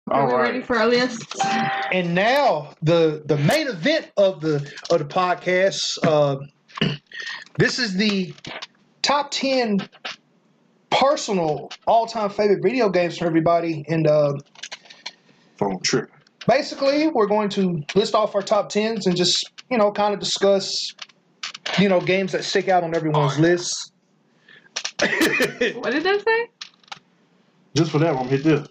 Are we ready for our list? And now the main event of the podcast. This is the top 10 personal all-time favorite video games for everybody, and Phone trip. basically we're going to list off our top 10s and just kind of discuss games that stick out on everyone's list. What did that say? Just for that one, hit this.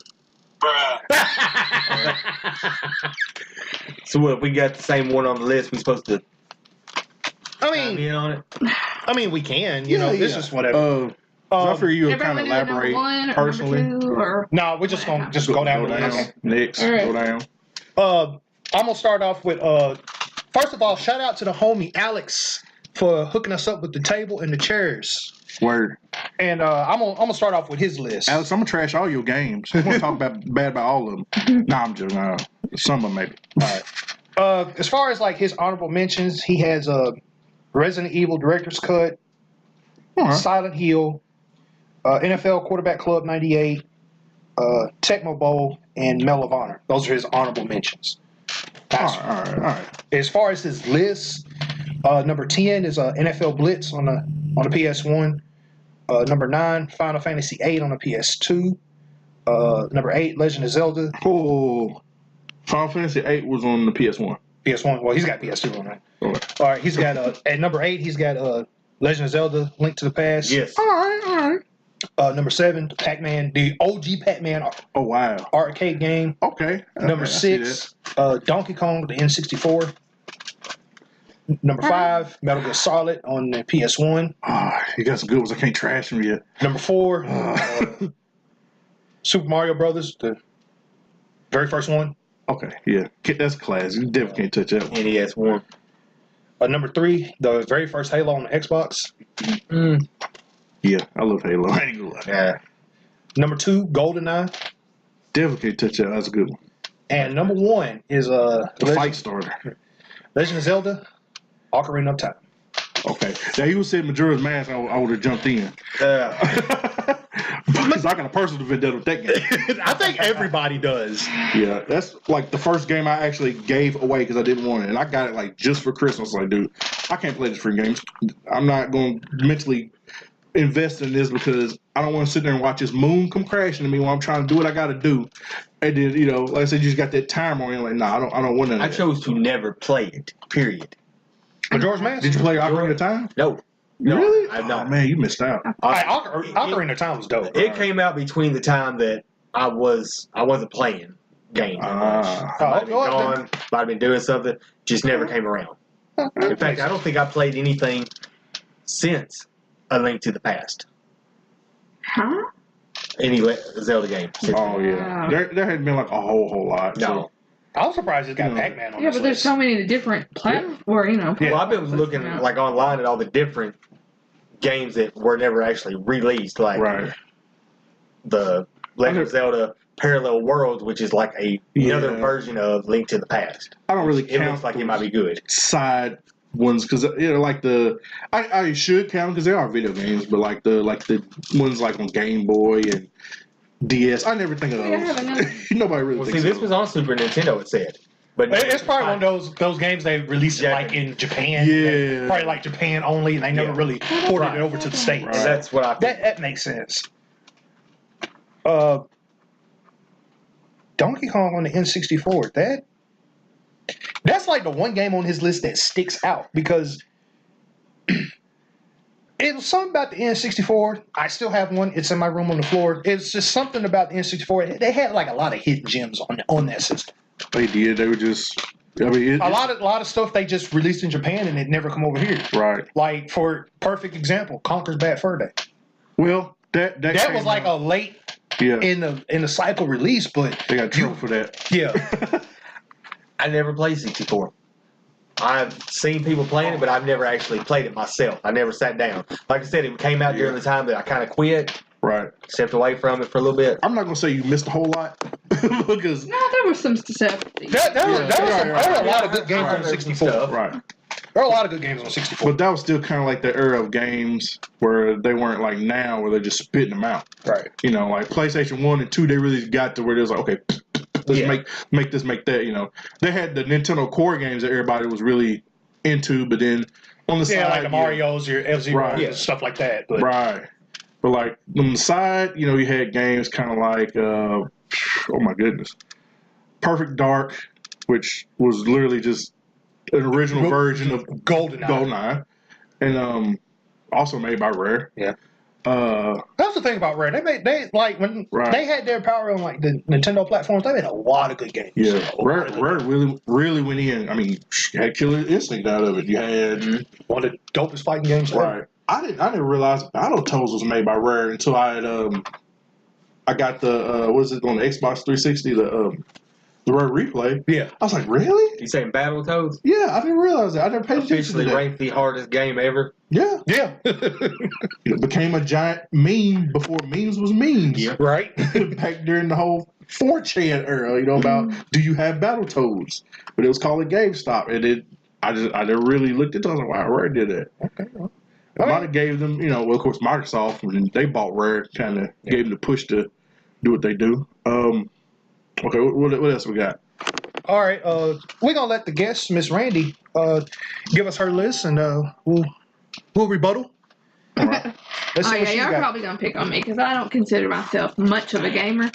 So what? We got the same one on the list. We supposed to I be in on it. mean, we can. It's just whatever. I figure you would kind Everyone of do number elaborate one or personally. number two, or No, we're just gonna go down Go the down. list. Next, All right. go down. I'm gonna start off with first of all, shout out to the homie Alex for hooking us up with the table and the chairs. Word. And I'm gonna start off with his list. Alex, I'm gonna trash all your games. I'm gonna talk bad about all of them. Nah, I'm just some of them maybe. All right. As far as like his honorable mentions, he has Resident Evil Director's Cut, Silent Hill, NFL Quarterback Club '98, Tecmo Bowl, and Medal of Honor. Those are his honorable mentions. All right. As far as his list, number 10 is NFL Blitz on the PS1. Number 9, Final Fantasy VIII on the PS2. Number 8, Legend of Zelda. Oh, Final Fantasy VIII was on the PS1. PS1. Well, he's got PS2 on that. Right. All right, he's got at number 8, he's got Legend of Zelda: Link to the Past. Yes. All right. Number 7, Pac-Man, the OG Pac-Man Oh wow. arcade game. Okay. Number I see 6, Donkey Kong, the N64. Number 5, Metal Gear Solid on the PS1. You got some good ones. I can't trash them yet. Number 4, Super Mario Brothers, the very first one. Okay, yeah, that's class. You definitely can't touch that one. NES one. Number 3, the very first Halo on the Xbox. Yeah, I love Halo. I ain't gonna lie. Yeah. Number 2, GoldenEye. Definitely can't touch that. That's a good one. And number 1 is The fight starter. Legend of Zelda: Ocarina of Time. Okay. Now you would say Majora's Mask, I would have jumped in. Because I got a personal vendetta with that game. I think everybody does. Yeah, that's like the first game I actually gave away because I didn't want it. And I got it like just for Christmas. Like, dude, I can't play this free games. I'm not going to mentally invest in this because I don't want to sit there and watch this moon come crashing to me while I'm trying to do what I got to do. And then, like I said, you just got that timer on you. Like, nah, I don't want none of I that. chose to never play it. Period. Majora's Mask? Did you play Ocarina of Time? No. Really? I've not. Oh, man, you missed out. Ocarina of Time was dope. It came out between the time that I wasn't playing games. Might have been gone, might have been doing something, just never came around. In fact, I don't think I played anything since A Link to the Past. huh? Any Zelda game. Oh, yeah. There hadn't been like a whole lot. No. So. I was surprised it got Pac-Man on Yeah, this but there's list. so many different platforms. Well, I've been looking like online at all the different games that were never actually released, like the Legend of Zelda Parallel Worlds, which is like another version of Link to the Past. I don't really It count looks like it might be good. side ones because like I should count because they are video games, but like the ones like on Game Boy and DS, I never think of those. Nobody really Well, see, thinks this of was on Super Nintendo, it said. But It's probably one of those games they released it like in Japan. Yeah. Probably like Japan only, and they never really ported it over to the States. And that's what I think. That makes sense. Donkey Kong on the N64, that's like the one game on his list that sticks out because it was something about the N64. I still have one. It's in my room on the floor. It's just something about the N64. They had like a lot of hidden gems on that system. They did. They were just. I mean, A lot of stuff they just released in Japan and it never come over here. Right. Like for perfect example, Conker's Bad Fur Day. Well, that was like a late in the cycle release, but they got trouble for that. Yeah. I never played 64. I've seen people playing it, but I've never actually played it myself. I never sat down. Like I said, it came out during the time that I kind of quit. Right. Stepped away from it for a little bit. I'm not gonna say you missed a whole lot because No, there was some stuff. There were a lot of good games on the 64. right. There are a lot of good games on 64. But that was still kind of like the era of games where they weren't like now where they're just spitting them out. Right. Like PlayStation 1 and 2, they really got to where it was like, okay, make this, make that. You know, they had the Nintendo core games that everybody was really into, but then on the side, like the Mario's, your F-Zero, stuff like that. But. Right. But like on the side, you know, you had games kind of like, oh my goodness, Perfect Dark, which was literally just an original version of GoldenEye, and also made by Rare. Yeah. That's the thing about Rare. They had their power on like the Nintendo platforms. They made a lot of good games. Yeah, Rare really went in. I mean, you had Killer Instinct out of it. You had one of the dopest fighting games ever. Right. I didn't realize Battletoads was made by Rare until I got the what is it on the Xbox 360 the Rare Replay. Yeah. I was like, really? You saying Battletoads? Yeah, I didn't realize that. I never paid attention to Officially that. ranked the hardest game ever. Yeah. Yeah. It became a giant meme before memes was memes. Yeah. Right. Back during the whole 4chan era, you know, about do you have Battletoads? But it was called a GameStop, and I never really looked into it. I was like, wow, Rare did that. Okay. I might have gave them, you know, well, of course, Microsoft, when they bought Rare, kind of gave them the push to do what they do. Okay, what else we got? All right, we're gonna let the guest, Miss Randy, give us her list, and we'll rebuttal. All right. Let's see what she's y'all got. probably gonna pick on me because I don't consider myself much of a gamer.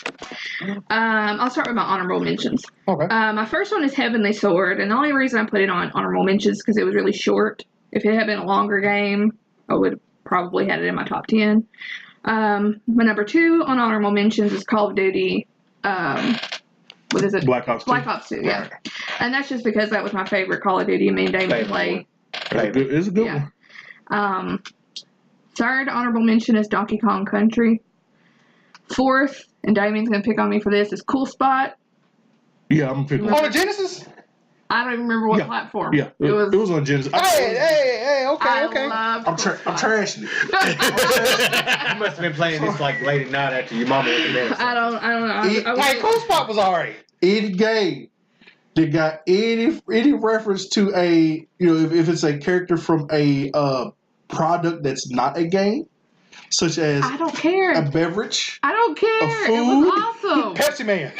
I'll start with my honorable mentions. Okay. My first one is Heavenly Sword, and the only reason I put it on honorable mentions is because it was really short. If it had been a longer game, I would probably had it in my top 10. My number 2 on honorable mentions is Call of Duty. What is it? Black Ops 2. Black Ops 2, yeah. Right. And that's just because that was my favorite Call of Duty. Me and Damon play. It's a good one. Third honorable mention is Donkey Kong Country. Fourth, and Damien's going to pick on me for this, is Cool Spot. Yeah, I'm picking. On the Genesis? I don't even remember what platform. Yeah, it was on Genesis. Hey, okay. I'm trashing it. You must have been playing this like late at night after your mama went to bed. I don't know. Hey, Cool Spot was alright. Any game that got any reference to a, you know, if it's a character from a product that's not a game, such as I don't care. a beverage, I don't care. a food, it was awesome. Pepsi Man.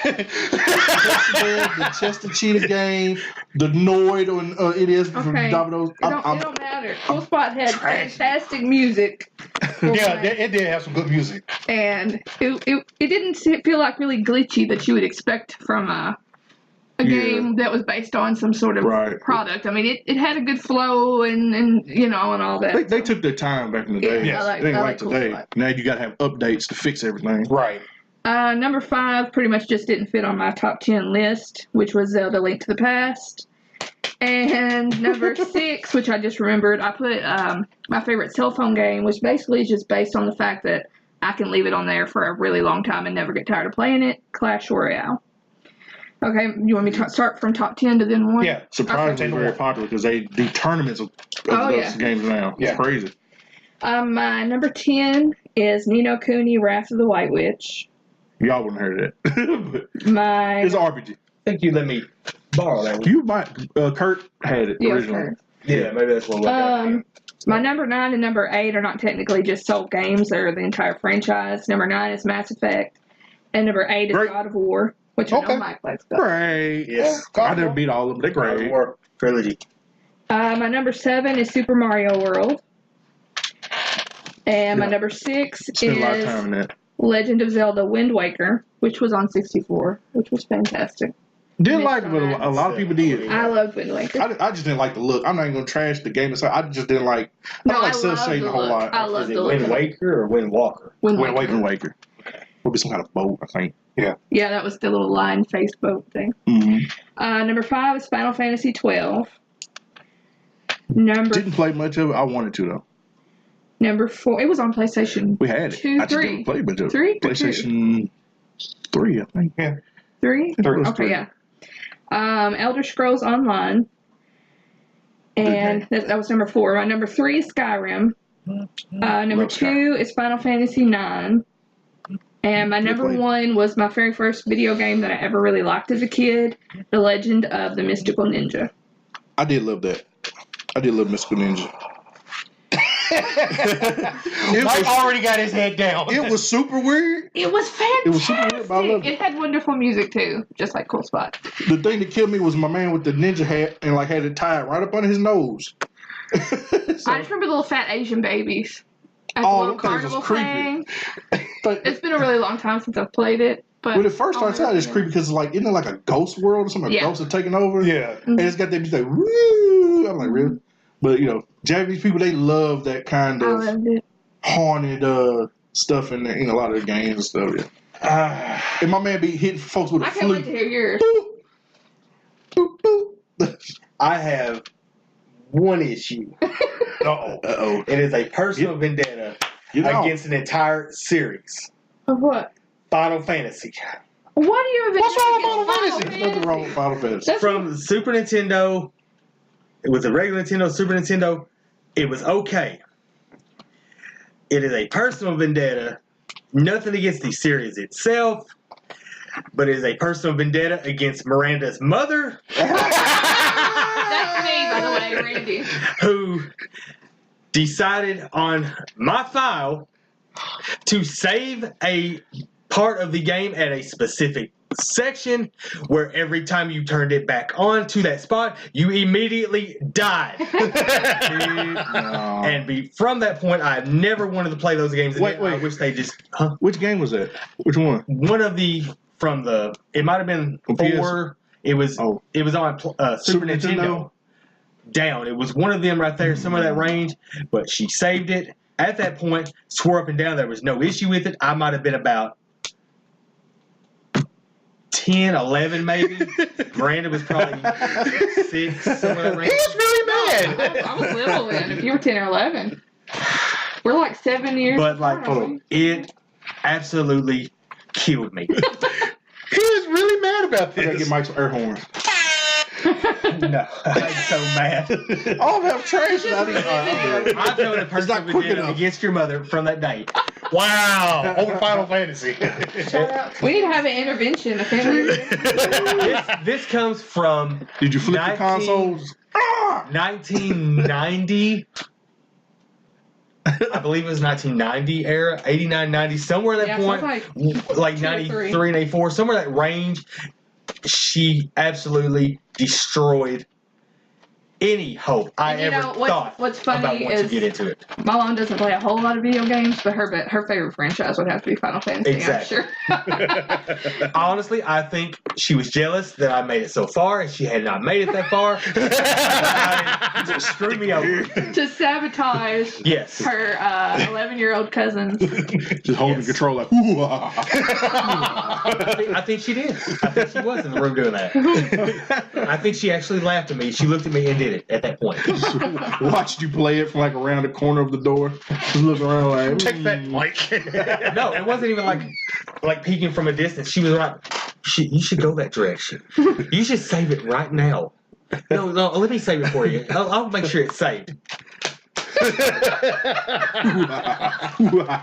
the Chester Cheetah game, the Noid on it is from Domino's. It don't matter. Cool Spot had fantastic music. Yeah, it did have some good music. And it didn't feel like really glitchy that you would expect from a game that was based on some sort of product. I mean, it had a good flow and you know, and all that. They took their time back in the day. Yeah, It ain't like today. Now you got to have updates to fix everything. Right. Number 5 pretty much just didn't fit on my top 10 list, which was Zelda Link to the Past. And number 6, which I just remembered, I put my favorite cell phone game, which basically is just based on the fact that I can leave it on there for a really long time and never get tired of playing it, Clash Royale. Okay, you want me to start from top 10 to then 1? Yeah. Surprisingly very popular because they do tournaments of those games now. It's crazy. My number 10 is Ni no Kuni Wrath of the White Witch. Y'all wouldn't heard that. It's an RPG. I think you let me borrow that one. You might. Kurt had it originally. Kurt. Yeah, maybe that's what we got. My number 9 and number 8 are not technically just sold games. They're the entire franchise. Number 9 is Mass Effect. And number 8 is God of War, which I know Mike likes. Great. Yes. I never beat all of them. They're God great. of War trilogy. My number 7 is Super Mario World. And my number 6 Spent a lot of time is in that. Legend of Zelda Wind Waker, which was on 64, which was fantastic. Didn't like it, but a lot of people did. I loved Wind Waker. I just didn't like the look. I'm not even going to trash the game. I just didn't like. I don't like cell shading a whole lot. I love Is it the look. Wind Waker or Wind Walker? Wind Wind Waker. Will be some kind of boat, I think. Yeah, that was the little line face boat thing. Mm-hmm. Number 5 is Final Fantasy 12. Didn't play much of it. I wanted to though. Number 4, it was on PlayStation. We had it. 2, I just 3. didn't play much of it. 3? PlayStation 3, I think. Yeah. 3? Okay, 3. yeah. Elder Scrolls Online. And that was number 4. My number 3 is Skyrim. Number 2 is Final Fantasy 9. And my number 1 was my very first video game that I ever really liked as a kid, The Legend of the Mystical Ninja. I did love that. I did love Mystical Ninja. Mike already got his head down. It was super weird. It was fantastic. It was super weird, but I loved it. It had wonderful music too, just like Cool Spot. The thing that killed me was my man with the ninja hat and like had it tied right up under his nose. I just remember little fat Asian babies. At the Oh, little them things was carnival creepy. thing. But It's been a really long time since I've played it. But when it first starts out, it's creepy because like isn't it like a ghost world or something? Yeah. Ghosts are taking over. Yeah. And it's got that like woo. I'm like really, but you know, Japanese people they love that kind I of loved it. haunted stuff in a lot of the games and stuff. Yeah. And my man be hitting folks with a I can't wait flute. to hear yours. Boop, boop, boop. I have one issue. Uh-oh. It is a personal vendetta against an entire series. Of what? Final Fantasy. What do you have? What's wrong with Final against Fantasy? There's nothing wrong with Final Fantasy. That's From the Super Nintendo, it was a regular Nintendo, Super Nintendo, it was okay. It is a personal vendetta. Nothing against the series itself, but it is a personal vendetta against Miranda's mother. That's me, by the way, Randy. Who decided on my file to save a part of the game at a specific section where every time you turned it back on to that spot, you immediately died. No. And from that point, I never wanted to play those games again. Wait. I wish they just... Which game was that? Which one? One of the... It might have been 4. It was on Super Nintendo. Down. It was one of them right there, some of that range, but she saved it. At that point, swore up and down there was no issue with it. I might have been about 10, 11 maybe. Miranda was probably 6, somewhere in that range. He was really mad. I was little then. If you were 10 or 11. We're like 7 years But apart, like, I think. it absolutely killed me. He was really mad about I gotta this. get Mike's air horns. No, I'm so mad. Oh, I'm trash. I've known a person not who quick did it enough. against your mother from that day. Wow. Over Final Fantasy. We need to have an intervention. A family This comes from Did you flip the 19 consoles? 1990. I believe it was 1990 era, 89, 90, somewhere at that Yeah, point, sounds like 2 or 93 3. and 84, somewhere in that range. She absolutely destroyed any hope I And you ever know, thought what's funny about once you is get into it. my mom doesn't play a whole lot of video games, but her favorite franchise would have to be Final Fantasy. Exactly. I'm sure. Honestly, I think she was jealous that I made it so far, and she had not made it that far. Just screw me over. To sabotage Yes. her 11-year-old cousins. Just holding Yes. control like, ooh-ah. I think she did. I think she was in the room doing that. I think she actually laughed at me. She looked at me and did it at that point. Watched you play it from like around the corner of the door. Just looking around like, Take that, Mike. No, it wasn't even like peeking from a distance. She was like, you should go that direction. You should save it right now. No, let me save it for you. I'll make sure it's saved.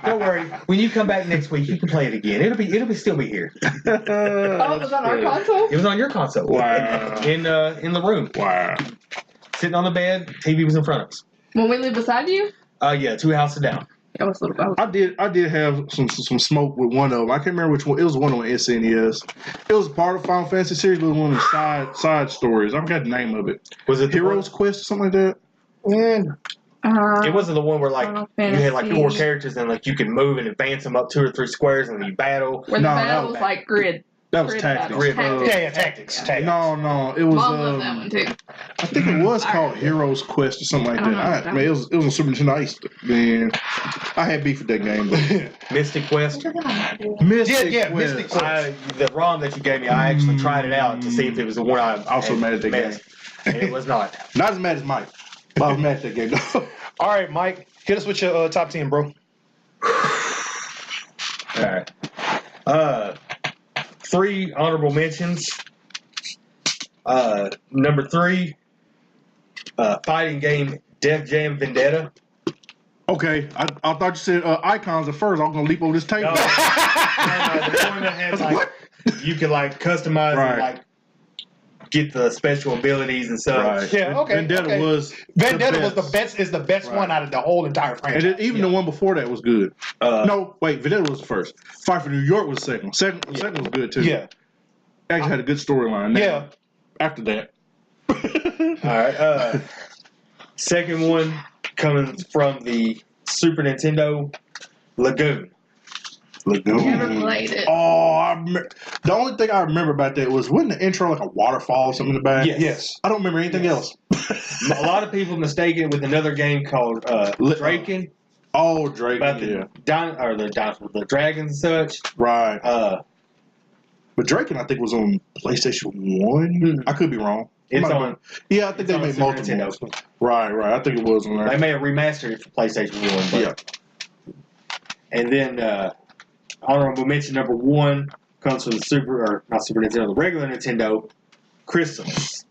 Don't worry. When you come back next week, you can play it again. It'll still be here. Oh, it was on our console? It was on your console. Wow. In the room. wow. Sitting on the bed, TV was in front of us. When we lived beside you? Yeah, 2 houses down. I was little. I did have some smoke with one of them. I can't remember which one. It was one on SNES. It was part of Final Fantasy series, but it was one of the side stories. I forgot the name of it. Was it the Heroes Quest or something like that? It wasn't the one where like Final you had like 4 Fantasy. characters and like you could move and advance them up 2 or 3 squares and then you battle. Where the No, battle that was like grid. That was Grid Tactics. battles. Tactics. Yeah, tactics. No, it was. Mom loved that one too. I think it was I called remember. Heroes Quest or something like I don't that. know. Man, it was on Super Nintendo. I had beef with that game. But Mystic Quest. Mystic Yeah, Quest. Mystic Quest. The ROM that you gave me, I actually tried it out to see if it was the one I Also had mad at that missed. And it was not. Not as mad as Mike. But I was mad at that game though. All right, Mike. Hit us with your top 10, bro. All right. 3 honorable mentions. Number 3, fighting game Def Jam Vendetta. Okay, I thought you said icons at first. I was gonna leap over this table. No, the one that had like you could like customize Right. and like get the special abilities and such. Right. Yeah, okay. Vendetta was the best. Is the best one out of the whole entire franchise. And even the one before that was good. No, wait, Vendetta was the first. Fight for New York was the second. Second was good too. Yeah. Actually had a good storyline. Yeah. After that. All right. Second one coming from the Super Nintendo, Lagoon. Never played it. Oh, the only thing I remember about that wasn't the intro like a waterfall or something in the back? Yes. I don't remember anything else. A lot of people mistake it with another game called Draken. Oh, Drake. About the dragons and such. Right. But Draken, I think, was on PlayStation 1. I could be wrong. It's on. Yeah, I think they made multiple. Right. I think it was on there. They may have remastered it for PlayStation 1. But, yeah. And then honorable mention number 1 comes from the not Super Nintendo, the regular Nintendo, Chrysalis.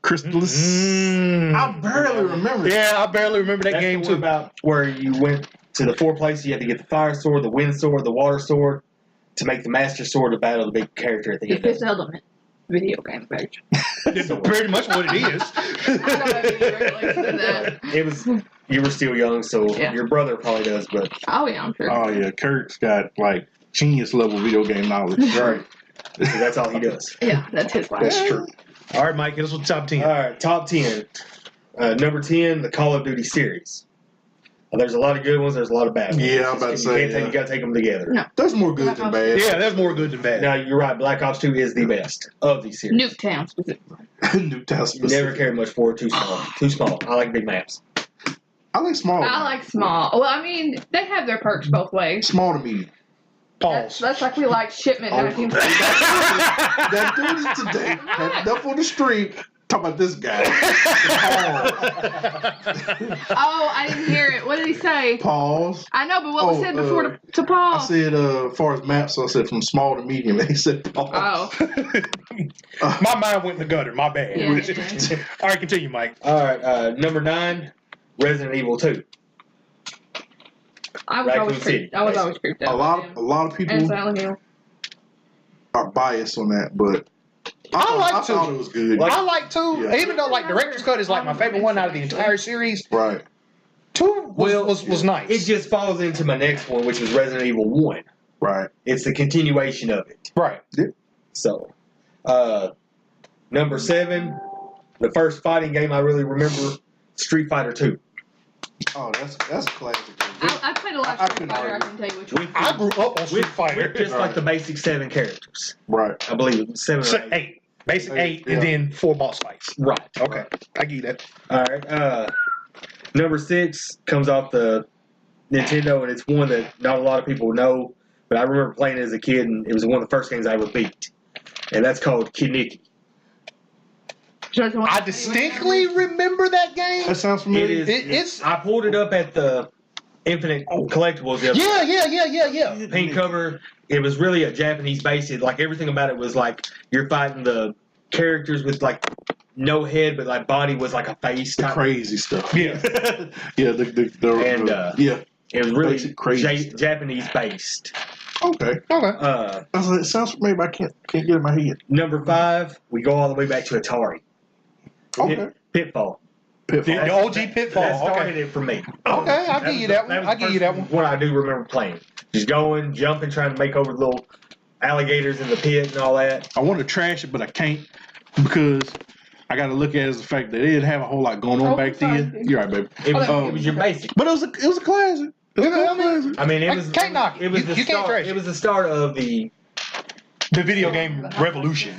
I barely remember. Yeah, I barely remember that game too. About where you went to the 4 places. You had to get the fire sword, the wind sword, the water sword to make the master sword to battle the big character at the end. It's Element video game version. It's pretty much what it is. I don't have any recollection of that. It was. You were still young, so your brother probably does. But oh yeah, I'm sure. Oh yeah, Kurt's got like genius level video game knowledge. Right. That's all he does. Yeah, that's his life. That's true. All right, Mike, get us with top 10. All right, top 10. Number 10, the Call of Duty series. There's a lot of good ones. There's a lot of bad ones. Yeah, I'm about to say. You got to take them together. No. There's more good than bad. Yeah, there's more good than bad. Now, you're right. Black Ops 2 is the best of these series. Nuketown specifically. Nuketown specifically. Never cared much for it. Too small. Too small. I like big maps. I like small. I like small. Well, I mean, they have their perks both ways. Small to medium. Pause. That's like we like Shipment 1960. That dude is today. Enough on the street. Talk about this guy. Oh, I didn't hear it. What did he say? Pause. I know, but what was said before to Paul? I said, as far as maps, I said from small to medium. And he said pause. Oh. My mind went in the gutter. My bad. Yeah. All right, continue, Mike. All right. Number 9, Resident Evil 2. I was always creeped out. A lot of people and Silent Hill. are biased on that, but I thought it was good. I like 2, Yeah. even though like Director's Cut is like my favorite one out of the entire series. Right. 2 was nice. It just falls into my next one, which was Resident Evil 1. Right. It's the continuation of it. Right. Yeah. So, number 7, the first fighting game I really remember, Street Fighter 2. Oh, that's a classic. I played a lot of Street Fighter. I can tell you which one. I grew up on Street Fighter. With just like the basic 7 characters. Right. I believe it was 7 or 8. 8. Basic 8, Yeah. and then 4 boss fights. Right. Okay. I get that. All right. Number 6 comes off the Nintendo, and it's one that not a lot of people know, but I remember playing it as a kid, and it was one of the first games I ever beat. And that's called Kiniki. I distinctly remember that game. That sounds familiar. I pulled it up at the Infinite Collectibles. Yeah. Pink cover. It was really a Japanese base. Like everything about it was like you're fighting the characters with like no head, but like body was like a face. The crazy stuff. Yeah. Yeah. Yeah. It was really crazy Japanese based. Okay. It sounds familiar, but I can't get it in my head. Number 5, we go all the way back to Atari. Okay. Pitfall. The OG Pitfall. That started it for me. Okay, I'll give you that one. I'll give you that one. What I do remember playing. Just going, jumping, trying to make over the little alligators in the pit and all that. I want to trash it, but I can't because I got to look at it as the fact that it didn't have a whole lot going on back then. You're right, baby. It was your basic. But it was a classic. I mean, it was. Can't knock it. It was You can't trash it. It was the start of the video game revolution.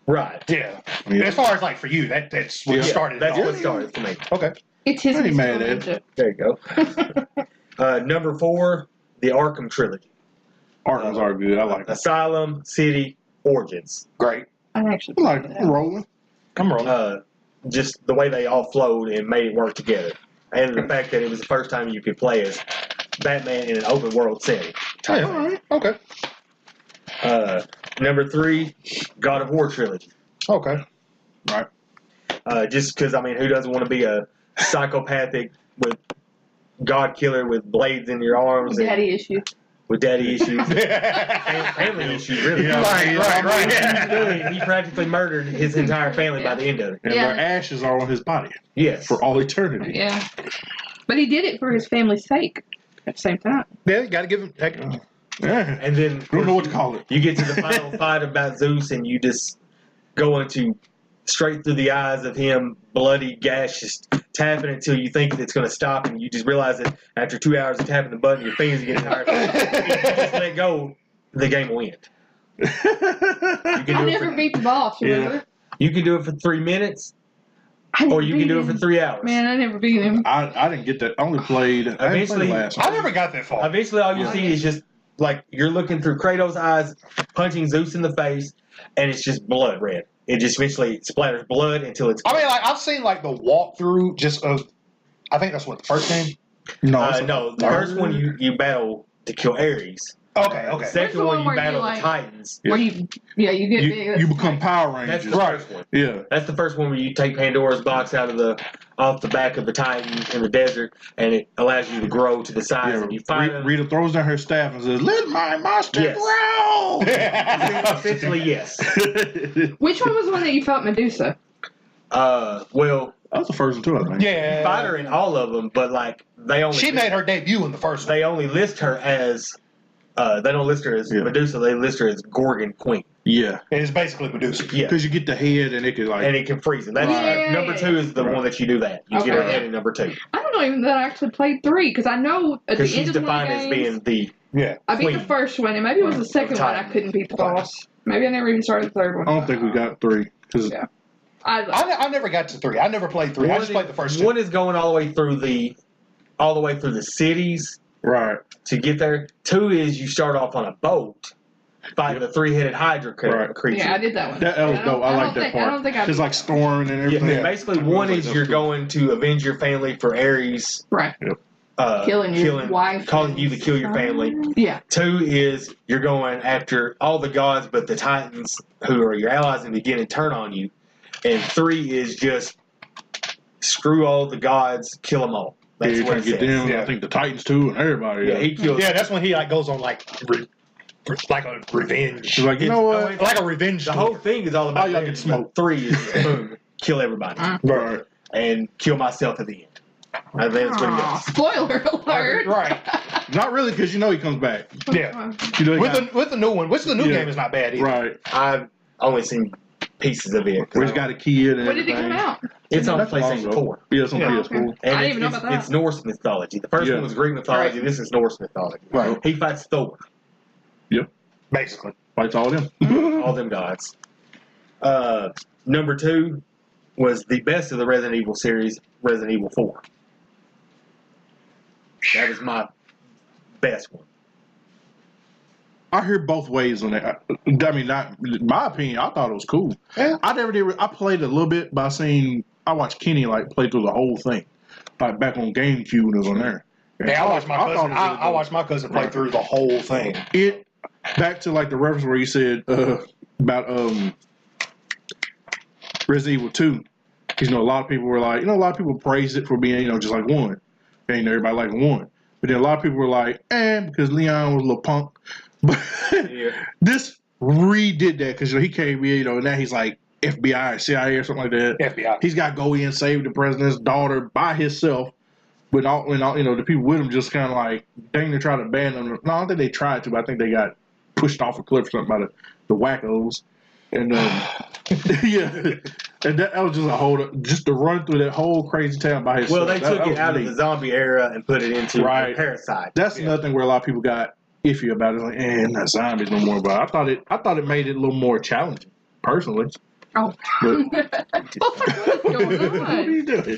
Right. Yeah. As far as like for you, that's what started. That's what started for me. Okay. It's his. I ain't mad at it. There you go. Number 4, the Arkham trilogy. Arkham's are good. I like that. Asylum, City, Origins. Great. I actually. I'm rolling. I'm rolling. Just the way they all flowed and made it work together. And the fact that it was the first time you could play as Batman in an open world setting. Yeah. All right. Okay. Number 3, God of War trilogy. Okay. Right. Just because, I mean, who doesn't want to be a psychopathic with God killer with blades in your arms? Daddy issues. with daddy issues, family issues, really. Yeah, right. Yeah. He practically murdered his entire family by the end of it. And their ashes are on his body. Yes. For all eternity. Yeah. But he did it for his family's sake at the same time. Yeah, you got to give him. Yeah. And then, I don't know what to call it. You get to the final fight about Zeus, and you just go into straight through the eyes of him, bloody, gaseous, tapping until you think it's going to stop, and you just realize that after 2 hours of tapping the button, your fingers are getting tired. If you just let go, the game will end. I never beat the boss, remember? Yeah. You can do it for 3 minutes, or you can do it for 3 hours. Man, I never beat him. I didn't get that. I only played. Eventually, I never got that far. Eventually, all you see is just like you're looking through Kratos' eyes, punching Zeus in the face, and it's just blood red. It just eventually splatters blood until it's. I mean, like I've seen like the walkthrough just of. I think that's what the first game. No, the first one you battle to kill Ares. Okay. The second one you battle the Titans. Where you get big. You become Power Rangers. That's the first one. Yeah. That's the first one where you take Pandora's box off the back of the Titan in the desert, and it allows you to grow to the size, and you find them. Rita throws down her staff and says, "Let my monster grow." Essentially, yes. Which one was the one that you fought Medusa? Well, that was the first one too, I think. Yeah. You fight her in all of them, but like they only. She made her debut in the first one. They only list her as. They don't list her as Medusa. They list her as Gorgon Queen. Yeah. And it's basically Medusa. Yeah. Because you get the head and it can like. And it can freeze them. That's number 2 is the one that you do that. You get her head in number 2. I don't know even that I actually played 3 because I know at the Because end she's of one of defined the as games, being the. I beat queen. the first one, and maybe it was the second one I couldn't beat the boss. Maybe I never even started the third one. I don't think we got 3. Cause I never got to 3. I never played 3. I just played the first 2. One is going all the way through the cities. Right. To get there. 2 is you start off on a boat fighting the 3-headed Hydra creature. Yeah, I did that one. That was dope. I like that part. I don't think I It's like storming and everything. Yeah. Basically, 1 is you're going to avenge your family for Ares. Right. Yep. Killing your wife. Causing you to kill your family. Yeah. 2 is you're going after all the gods, but the Titans, who are your allies in the beginning, turn on you. And 3 is just screw all the gods, kill them all. That's you what can get them. I think the Titans too, and everybody. Yeah, he kills. Yeah, that's when he like goes on like a revenge. He's like, you know what? Like a revenge. The whole thing is all about. Y'all get smoked. 3 is boom, kill everybody, Right, and kill myself at the end. I think that's what he does. Spoiler alert! Right. Not really, because you know he comes back. Yeah. You know With the new one, which the new game is not bad either. Right. I've only seen pieces of it. Where he's got a kid and When did it come out? It's on That's PlayStation long 4. Yeah, it's on PS4. Okay. And I didn't even know about that. It's Norse mythology. The first one was Greek mythology. Right. This is Norse mythology. Right. He fights Thor. Yep. Basically. Fights all them. All them gods. Number 2 was the best of the Resident Evil series, Resident Evil 4. That was my best one. I hear both ways on that. I mean, not in my opinion. I thought it was cool. Yeah. I never did. I played a little bit by seeing. I watched Kenny like play through the whole thing, like back on GameCube when it was on there. Yeah, I watched my cousin play through the whole thing. It back to like the reference where you said about Resident Evil 2. Because, a lot of people were like, a lot of people praised it for being, just like 1. Ain't everybody like 1. But then a lot of people were like, because Leon was a little punk. But this redid that because he came in, and now he's like FBI or CIA or something like that. FBI. He's got to go in and save the president's daughter by himself. But all, the people with him just kind of like, dang, they tried to ban them. No, I don't think they tried to, but I think they got pushed off a cliff or something by the wackos. And yeah, and that was just to run through that whole crazy town by himself. Well, they took it out of the zombie era and put it into Parasite. That's nothing where a lot of people got iffy about it. Like, not zombies no more. But I thought it made it a little more challenging, personally. Oh. But, What's going on? What are you doing?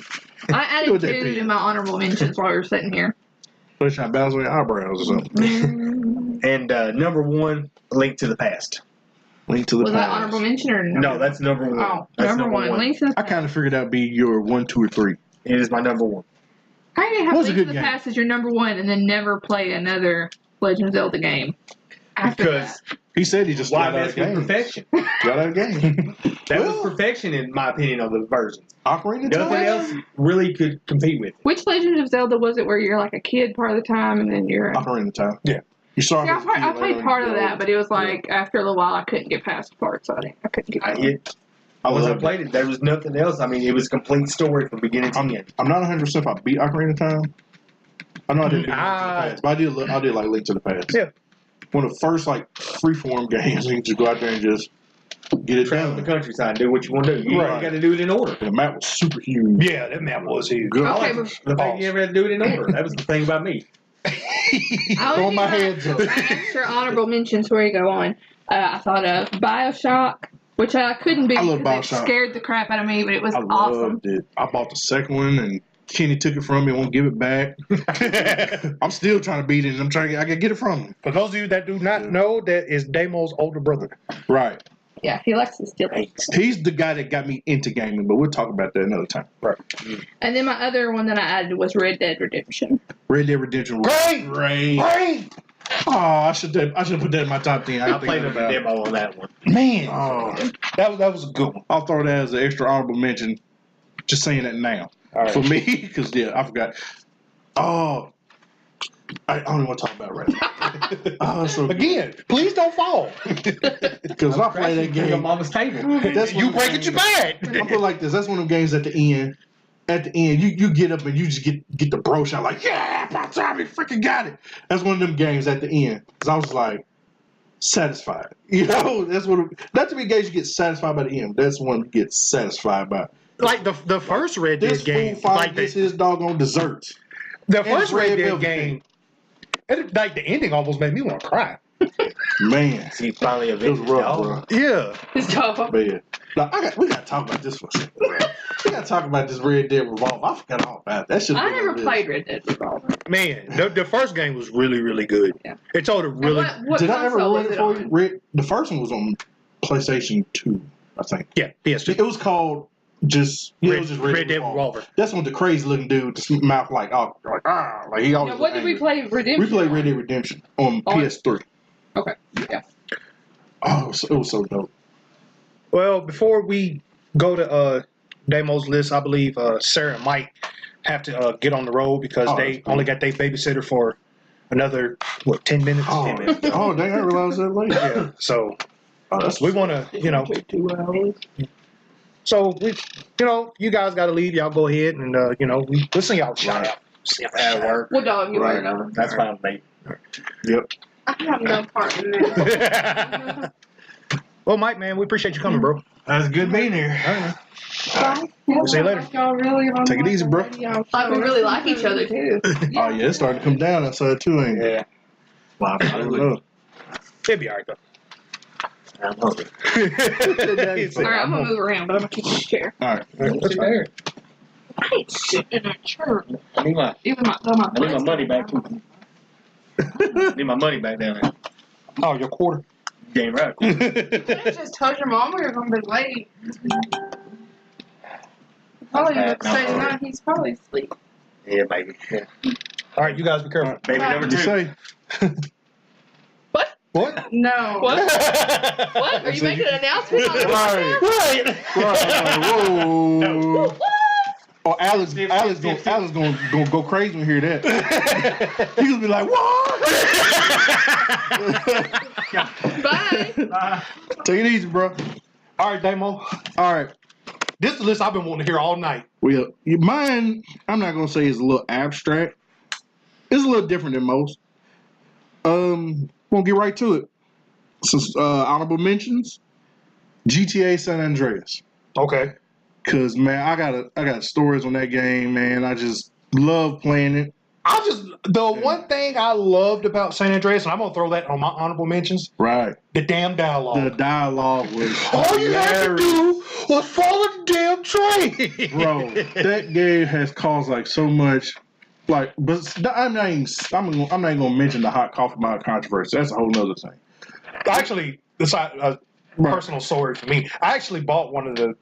I added 2 in my honorable mentions while we were sitting here. They're trying to balance on your eyebrows or something. And number 1, Link to the Past. Link to the Was Past. that honorable mention or no? That's number 1. Oh, that's number 1. Link to the I Past. kind of figured that'd be your 1, 2, or 3. It is my number 1. How do you have Was a Link to good the game. Past as your number 1 and then never play another Legend of Zelda game? Because He said he just why got out mess of with game. perfection? Got out of game. That was perfection in my opinion on the versions. Ocarina of Nothing Time? else really could compete with it. Which Legend of Zelda was it where you're like a kid part of the time and then you're... Ocarina of Time. Yeah. You saw Yeah, I played part of that, but it was like after a little while I couldn't get past the part, so I couldn't get going. Once I played it, there was nothing else. I mean, it was a complete story from beginning to end. I'm not 100% if I beat Ocarina of Time. I know I didn't beat Link to the Past, but I did like Link to the Past. Yeah. One of the first like freeform games, you can just go out there and just get it Travel done. the countryside, do what you want to do. You got to do it in order. The map was super huge. Yeah, that map was huge. Good. Okay, The fact you never had to do it in order. That was the thing about me. Throwing my hands up. Extra honorable mentions where you go on. I thought of BioShock, which I couldn't beat because it BioShock. scared the crap out of me, but it was I awesome. loved it. I bought the second one and Kenny took it from me, won't give it back. I'm still trying to beat it, and I can get it from him. For those of you that do not know, that is Damo's older brother. Right. Yeah, he likes to steal things. He's the guy that got me into gaming, but we'll talk about that another time. Right. And then my other one that I added was Red Dead Redemption. Red Dead Redemption was great. Oh, I should have put that in my top 10. I played a demo on that one. Man, Oh, that was a good one. I'll throw that as an extra honorable mention. Just saying that now. All right. For me, because, I forgot. Oh, I don't want to talk about it right now. So Again, please don't fall. because I play that game. On Mama's table. That's You one break of it, the you bad. I feel like this. That's one of the games at the end. At the end, you get up and you just get the bro shot like, yeah, about time you freaking got it. That's one of them games at the end. Because I was like, satisfied. That's not too many games you get satisfied by the end. That's one you get satisfied by. Like the first Red Dead This game, fool finally like gets his doggone desserts. the first Red Red Dead Velvet game, like the ending almost made me want to cry. Man, See, finally it was avenged his rough, dog. bro. Yeah. His dog. Man. Now, we got to talk about this for a second. Bro. We got to talk about this Red Dead Revolver. I forgot all about that. I never played Red Dead Revolver. Man, the first game was really, really good. Yeah. It told a really... What Did I ever console ruin was it for on? you? The first one was on PlayStation 2, I think. Yeah, PS2. It was called it was just Red Dead Revolver. That's when the crazy looking dude, the mouth like he always. Now, what did we play Redemption? We played Red Dead Redemption on PS3. Okay, yeah. Oh, it was so dope. Well, before we go to Damo's list, I believe Sarah and Mike have to get on the road because they only got their babysitter for another 10 minutes. Oh, 10 minutes. oh, dang! I realized that later. Yeah. So That's we want to, 2 hours. So we, you guys got to leave. Y'all go ahead and we'll send y'all a shout out. At work. What dog you Right. wearing on? That's fine with me. Yep. I have no part in that. Well, Mike, man, we appreciate you coming, bro. That's good being here. Bye. We'll see you later. Y'all really on Take it easy, bro. Like we really like each other too. Oh yeah, it's starting to come down outside too, ain't it? Yeah. Wow, I don't know. It'll be all right, though. I'm hungry. All right, I'm gonna move around, but I'm gonna keep this chair. All right. That's fine. I ain't sitting in a chair. I need my Even my money back too. Need my money back down there. Oh, your quarter. Damn right. I just told your mom we were gonna be late. Probably about to say tonight. He's probably asleep. Yeah, baby. Yeah. All right, you guys be careful. Baby number You 2. say What? what? No. What? What? Are you making an announcement on the podcast? Right. Whoa. Oh, Alex gonna go crazy when he hear that. He gonna be like, "What?" Bye. Take it easy, bro. All right, Damo. All right. This is the list I've been wanting to hear all night. Well, mine, I'm not gonna say it's a little abstract. It's a little different than most. We'll get right to it. So, honorable mentions: GTA San Andreas. Okay. Cause man, I got stories on that game, man. I just love playing it. The one thing I loved about San Andreas, and I'm gonna throw that on my honorable mentions, Right. the damn dialogue. The dialoge was All you had to hilarious. do was follow the damn train. Bro, that game has caused like so much, like, but I'm not even gonna mention the hot coffee mug controversy. That's a whole nother thing. Actually, this personal story for me. I actually bought one of the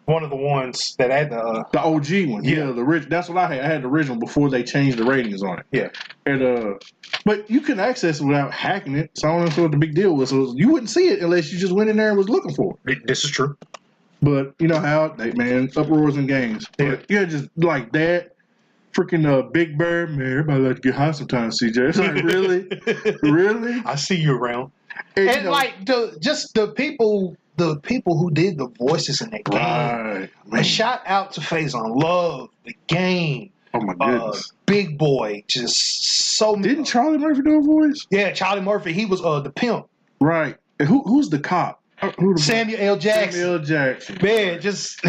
ones that had The OG one, yeah, the rich. That's what I had. I had the original before they changed the ratings on it. Yeah. And but you can access it without hacking it. So I don't know what the big deal was. So you wouldn't see it unless you just went in there and was looking for it. This is true. But you know how man, uproars in games. Yeah. But yeah, just like that. freaking Big Bear, man, everybody like to get high sometimes, CJ. It's like, really? Really? I see you around. And, And like the people who did the voices in that game. right. A shout out to Faison. Love the game. Oh my goodness. Big boy. Just so Didn't Charlie Murphy do a voice? Yeah, Charlie Murphy. He was the pimp. Right. And who's the cop? Samuel L. Jackson. Samuel L. Jackson. Man, just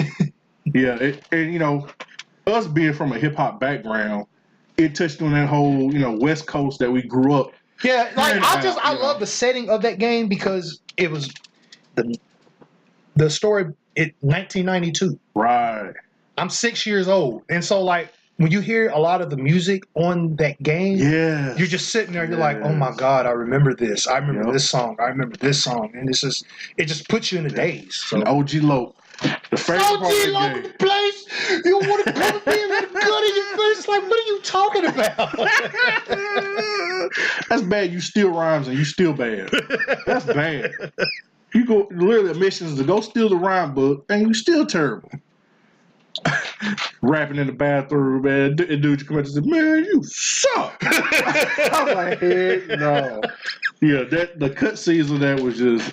yeah, and you know, us being from a hip hop background, it touched on that whole, you know, West Coast that we grew up. yeah, like I you love know. the setting of that game because it was the story 1992. Right. I'm 6 years old. And so like when you hear a lot of the music on that game, Yeah. you're just sitting there, you're like, oh my God, I remember this. I remember this song. I remember this song. And it just puts you in the daze. So And OG Loc. The favorite part of OG the Loc game. in the place. You want to come in with a gun in your face? Like, what are you talking about? That's bad. You steal rhymes and you still bad. That's bad. You go literally missions to go steal the rhyme book and you still terrible. Rapping in the bathroom, man. And dude, you come out and say, man, you suck. I was like, heck no. Yeah, the cut scenes of that was just.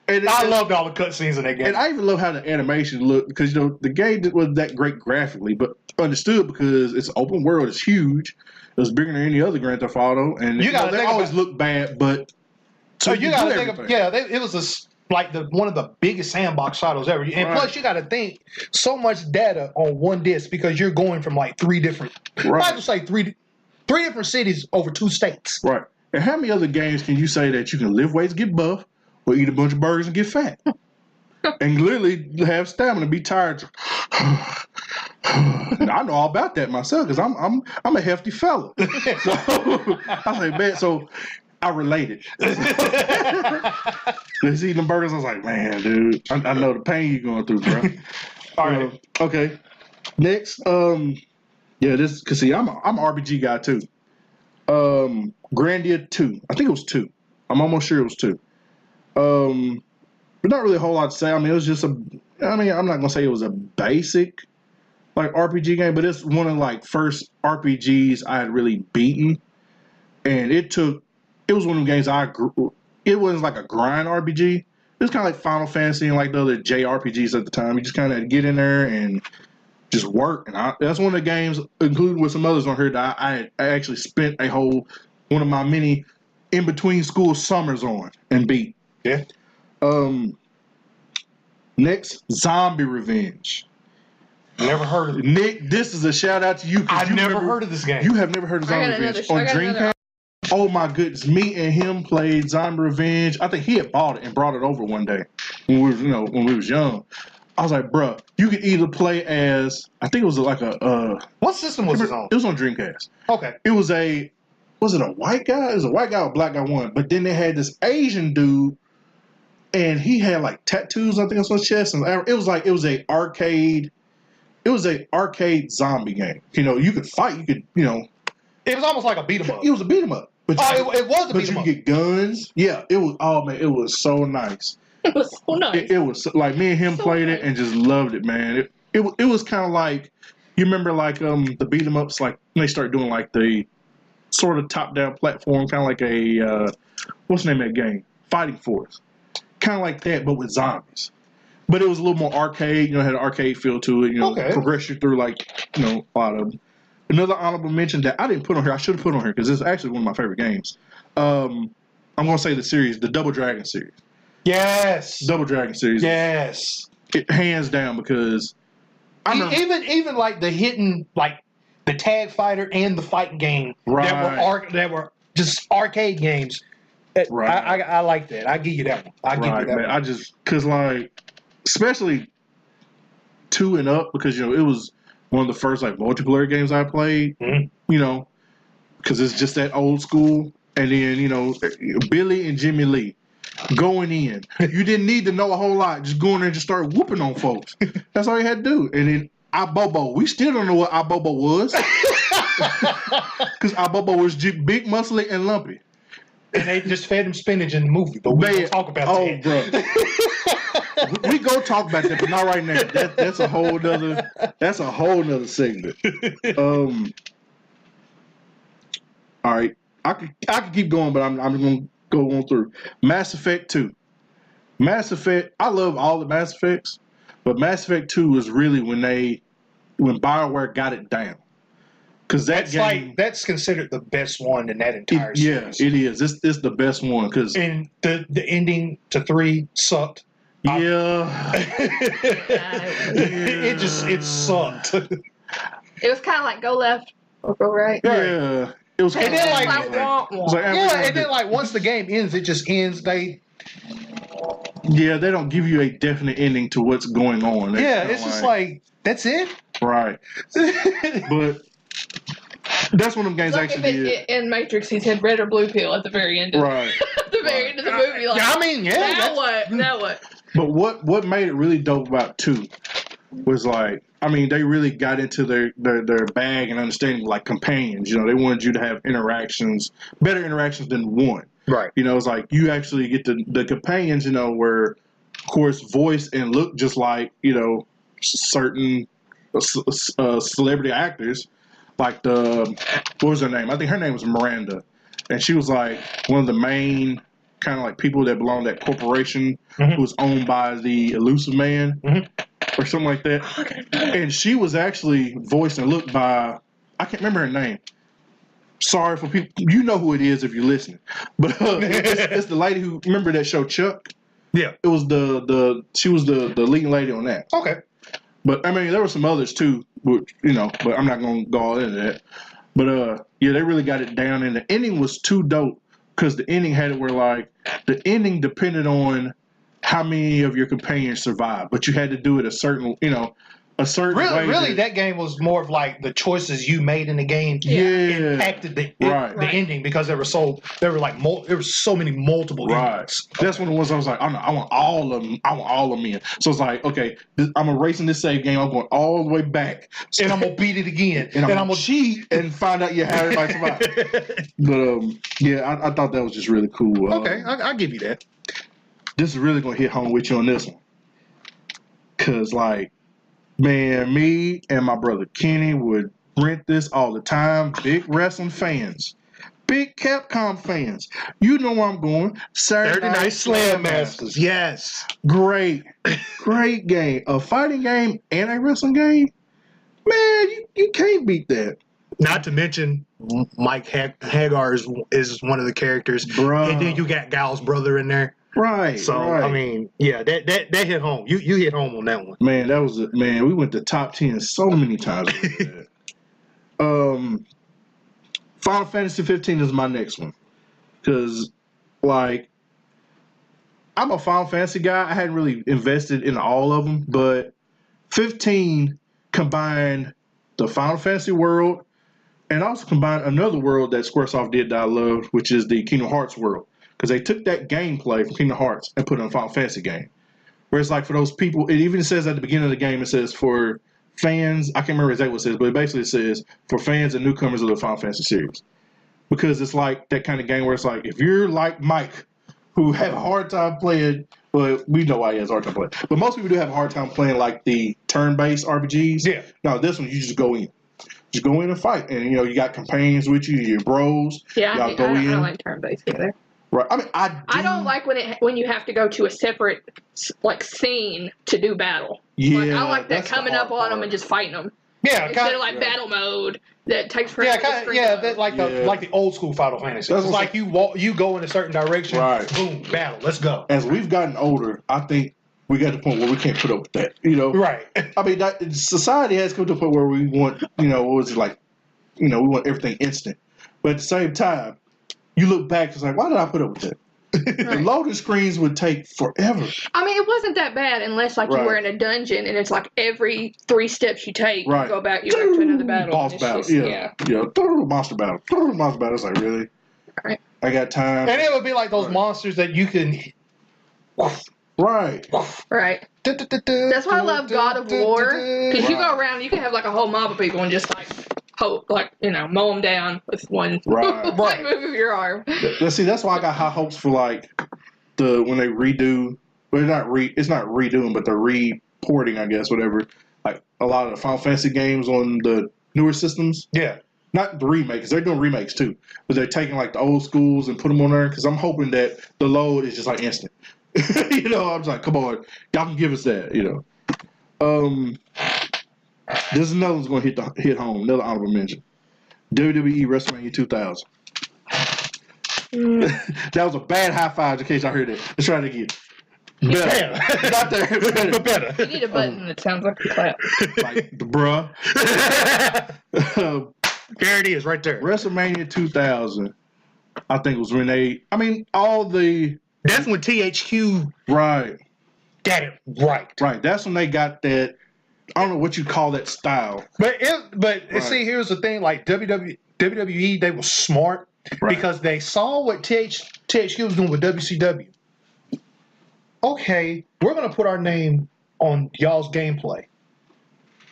And I loved all the cutscenes in that game. And I even love how the animation looked because, you know, the game wasn't that great graphically, but understood because it's open world, it's huge. It was bigger than any other Grand Theft Auto, and You gotta they think always about- look bad, but So you got to do think of, everything. it was one of the biggest sandbox titles ever. And Right. plus, you got to think so much data on one disc because you're going from like three different, Right. I would say three different cities over 2 states. Right. And how many other games can you say that you can lift weights, get buff, or eat a bunch of burgers and get fat? And literally have stamina, be tired. I know all about that myself because I'm a hefty fella. So I was like, man, so I related. Just eating them burgers, I was like, man, dude, I know the pain you're going through, bro. All right. Okay. Next, yeah, this cause see, I'm an RPG guy too. Grandia 2. I think it was 2. I'm almost sure it was 2. But not really a whole lot to say. I mean, it was just I'm not gonna say it was a basic like RPG game, but it's one of like first RPGs I had really beaten. And it was one of the games it wasn't like a grind RPG. It was kind of like Final Fantasy and like the other JRPGs at the time. You just kind of had to get in there and just work. And that's one of the games, including with some others on here, that I actually spent one of my many in-between school summers on and beat. Yeah. Next, Zombie Revenge. Never heard of it. Nick, this is a shout out to you. I've never heard of this game. You have never heard of Zombie Revenge on Dreamcast? Oh my goodness! Me and him played Zombie Revenge. I think he had bought it and brought it over one day when we was young. I was like, bruh, you could either play as I think it was like What system was it on? It was on Dreamcast. Okay. It was a white guy? It was a white guy or a black guy one. But then they had this Asian dude, and he had like tattoos, I think, on his chest. And it was a arcade zombie game. You know, you could fight. You could, It was almost like a beat 'em up. it was a beat 'em up. But it was a but beat 'em you up. get guns. Yeah, it was. Oh man, it was so nice. It was so nice. It was like me and him So played nice. it and just loved it, man. It was kind of like you remember like the beat 'em ups, like when they start doing like the sort of top down platform, kind of like a what's the name of that game? Fighting Force, kind of like that, but with zombies. But it was a little more arcade. You know, it had an arcade feel to it. You know, Okay. progress you through like a lot of them. Another honorable mention that I didn't put on here, I should have put on here because it's actually one of my favorite games. I'm gonna say the series, the Double Dragon series. Yes. Double Dragon series. Yes. Hands down because I remember, Even like the hidden, like the Tag Fighter and the fighting game that were just arcade games. Right. I like that. I give you that one. I give you that man. one. I just because like especially 2 and up because it was one of the first like multiplayer games I played. Mhm. Because it's just that old school. And then Billy and Jimmy Lee going in. You didn't need to know a whole lot. Just go in there and just start whooping on folks. That's all you had to do. And then Abobo. We still don't know what Abobo was. Because Abobo was big, muscly, and lumpy. And they just fed him spinach in the movie, but we don't talk about that. Bro. We go talk about that, but not right now. That's a whole nother segment. All right, I could keep going, but I'm going to go on through. Mass Effect 2. Mass Effect. I love all the Mass Effects, but Mass Effect 2 was really when BioWare got it down. Because that's considered the best one in that entire series. Yeah, it is. It's the best one and the ending to 3 sucked. Yeah. It sucked. It was kind of like go left or go right. Yeah. It was kind of and then like once the game ends, it just ends. They don't give you a definite ending to what's going on. It's just like that's it. Right. But that's one of them games like actually did. In Matrix, he's had red or blue pill at the very end of the very end of the movie. Like, now what? But what made it really dope about 2 was like, I mean, they really got into their bag and understanding like companions. You know, they wanted you to have better interactions than 1. Right. You know, it's like you actually get the companions, you know, where, of course, voice and look just like, you know, certain celebrity actors. Like what was her name? I think her name was Miranda. And she was like one of the main kind of like people that belonged to that corporation who was owned by the Elusive Man or something like that. And she was actually voiced and looked by, I can't remember her name. Sorry for people. You know who it is if you're listening. But it's the lady who, remember that show Chuck? Yeah. It was she was the leading lady on that. Okay. But I mean, there were some others too, which, you know, but I'm not going to go all into that. But they really got it down, and the ending was too dope because the ending had it where like the ending depended on how many of your companions survived, but you had to do it a certain way. Really, that game was more of like the choices you made in the game impacted the ending because there were so many multiple endings. That's one of the ones I was like, I want all of them. I want all of them in. So it's like, okay, I'm erasing this save game. I'm going all the way back, and I'm gonna beat it again, and I'm gonna cheat and find out how everybody survived. But I thought that was just really cool. Okay, I'll give you that. This is really gonna hit home with you on this one, cause like. Man, me and my brother Kenny would rent this all the time. Big wrestling fans. Big Capcom fans. You know where I'm going. Saturday Night Slam Masters. Yes. Great game. A fighting game and a wrestling game? Man, you can't beat that. Not to mention, Mike Hagar is one of the characters. Bruh. And then you got Gal's brother in there. Right. So I mean, that hit home. You hit home on that one. Man, we went to top 10 so many times. Final Fantasy 15 is my next one. Cause like I'm a Final Fantasy guy. I hadn't really invested in all of them, but 15 combined the Final Fantasy world and also combined another world that Squaresoft did that I loved, which is the Kingdom Hearts world. Because they took that gameplay from Kingdom Hearts and put it in a Final Fantasy game. Whereas, like, for those people, it even says at the beginning of the game, it says for fans, I can't remember exactly what it says, but it basically says for fans and newcomers of the Final Fantasy series. Because it's like that kind of game where it's like, if you're like Mike, who have a hard time playing, well, we know why he has a hard time playing, but most people do have a hard time playing, like, the turn-based RPGs. Yeah. No, this one, you just go in. Just go in and fight. And, you know, you got companions with you, your bros. Yeah, I don't like turn-based either. Right. I mean, I don't like when you have to go to a separate like scene to do battle. Yeah, like, I like that coming up on them and just fighting them. Yeah, instead of like battle mode that takes forever. Like the old school Final Fantasy. It's like you go in a certain direction, right? Boom, battle. Let's go. As we've gotten older, I think we got to the point where we can't put up with that. You know, right? I mean, society has come to a point where we want, you know, what was it like? You know, we want everything instant, but at the same time. You look back, it's like, why did I put up with that? The loading screens would take forever. I mean, it wasn't that bad unless, like, you were in a dungeon and it's like every 3 steps you take, you go back, you're back to another battle. Boss battle, monster battle. Monster battle. It's like, really? Right. I got time. And it would be like those monsters that you can... Right. Right. That's why I love God of War. Because you go around, you can have, like, a whole mob of people and just, like... mow them down with one right move of your arm. See, that's why I got high hopes for like when they redo. Well, it's not redoing, but they're reporting, I guess, whatever. Like a lot of the Final Fantasy games on the newer systems. Yeah, not the remake, because they're doing remakes too, but they're taking like the old schools and put them on there. Because I'm hoping that the load is just like instant. You know, I'm just like, come on, y'all can give us that. You know, there's another one's going to hit home. Another honorable mention: WWE WrestleMania 2000. That was a bad high five in case I heard it. Let's try it again. Better. Not there, but better. You need a button that sounds like a clap. Like, bruh. There it is, right there. WrestleMania 2000, I think, was when they, I mean, all the... That's when THQ... Right. Got it right. Right. That's when they got that, I don't know what you call that style. But see, here's the thing, like WWE, they were smart because they saw what THQ was doing with WCW. Okay, we're going to put our name on y'all's gameplay.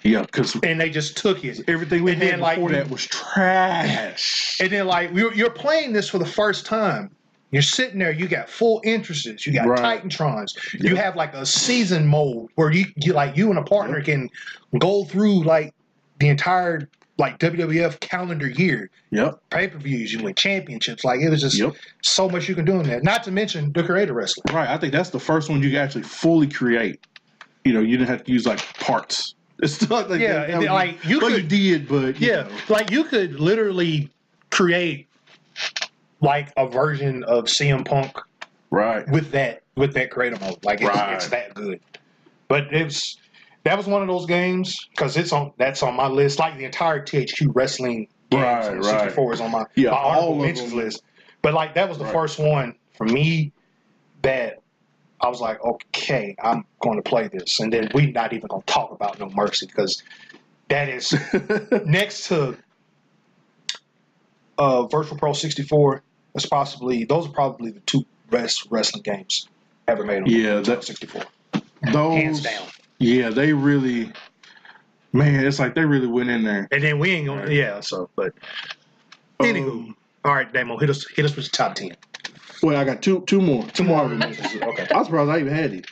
Yeah, because... And they just took it. Everything we had before that was trash. And then, like, you're playing this for the first time. You're sitting there, you got full interests, you got Titantrons, you have like a season mode where you and a partner can go through like the entire like WWF calendar year. Yep. Pay-per-views, you win championships. Like it was just so much you can do in that. Not to mention the creator wrestling. Right. I think that's the first one you can actually fully create. You know, you didn't have to use like parts. It's not like you did, but you know. Like you could literally create like a version of CM Punk, right? With that creative mode, like it's that good. But that was one of those games because that's on my list. Like the entire THQ wrestling games, 64 is on my honorable mentions list. But like that was the first one for me that I was like, okay, I'm going to play this, and then we're not even going to talk about No Mercy because that is next to Virtual Pro 64. Those are probably the two best wrestling games ever made on 64. Those, hands down. Yeah, they really, man, it's like they really went in there. And then we ain't gonna, but anywho, all right, Damo, hit us with the top 10. Well, I got two more. Okay, I'm surprised I even had these.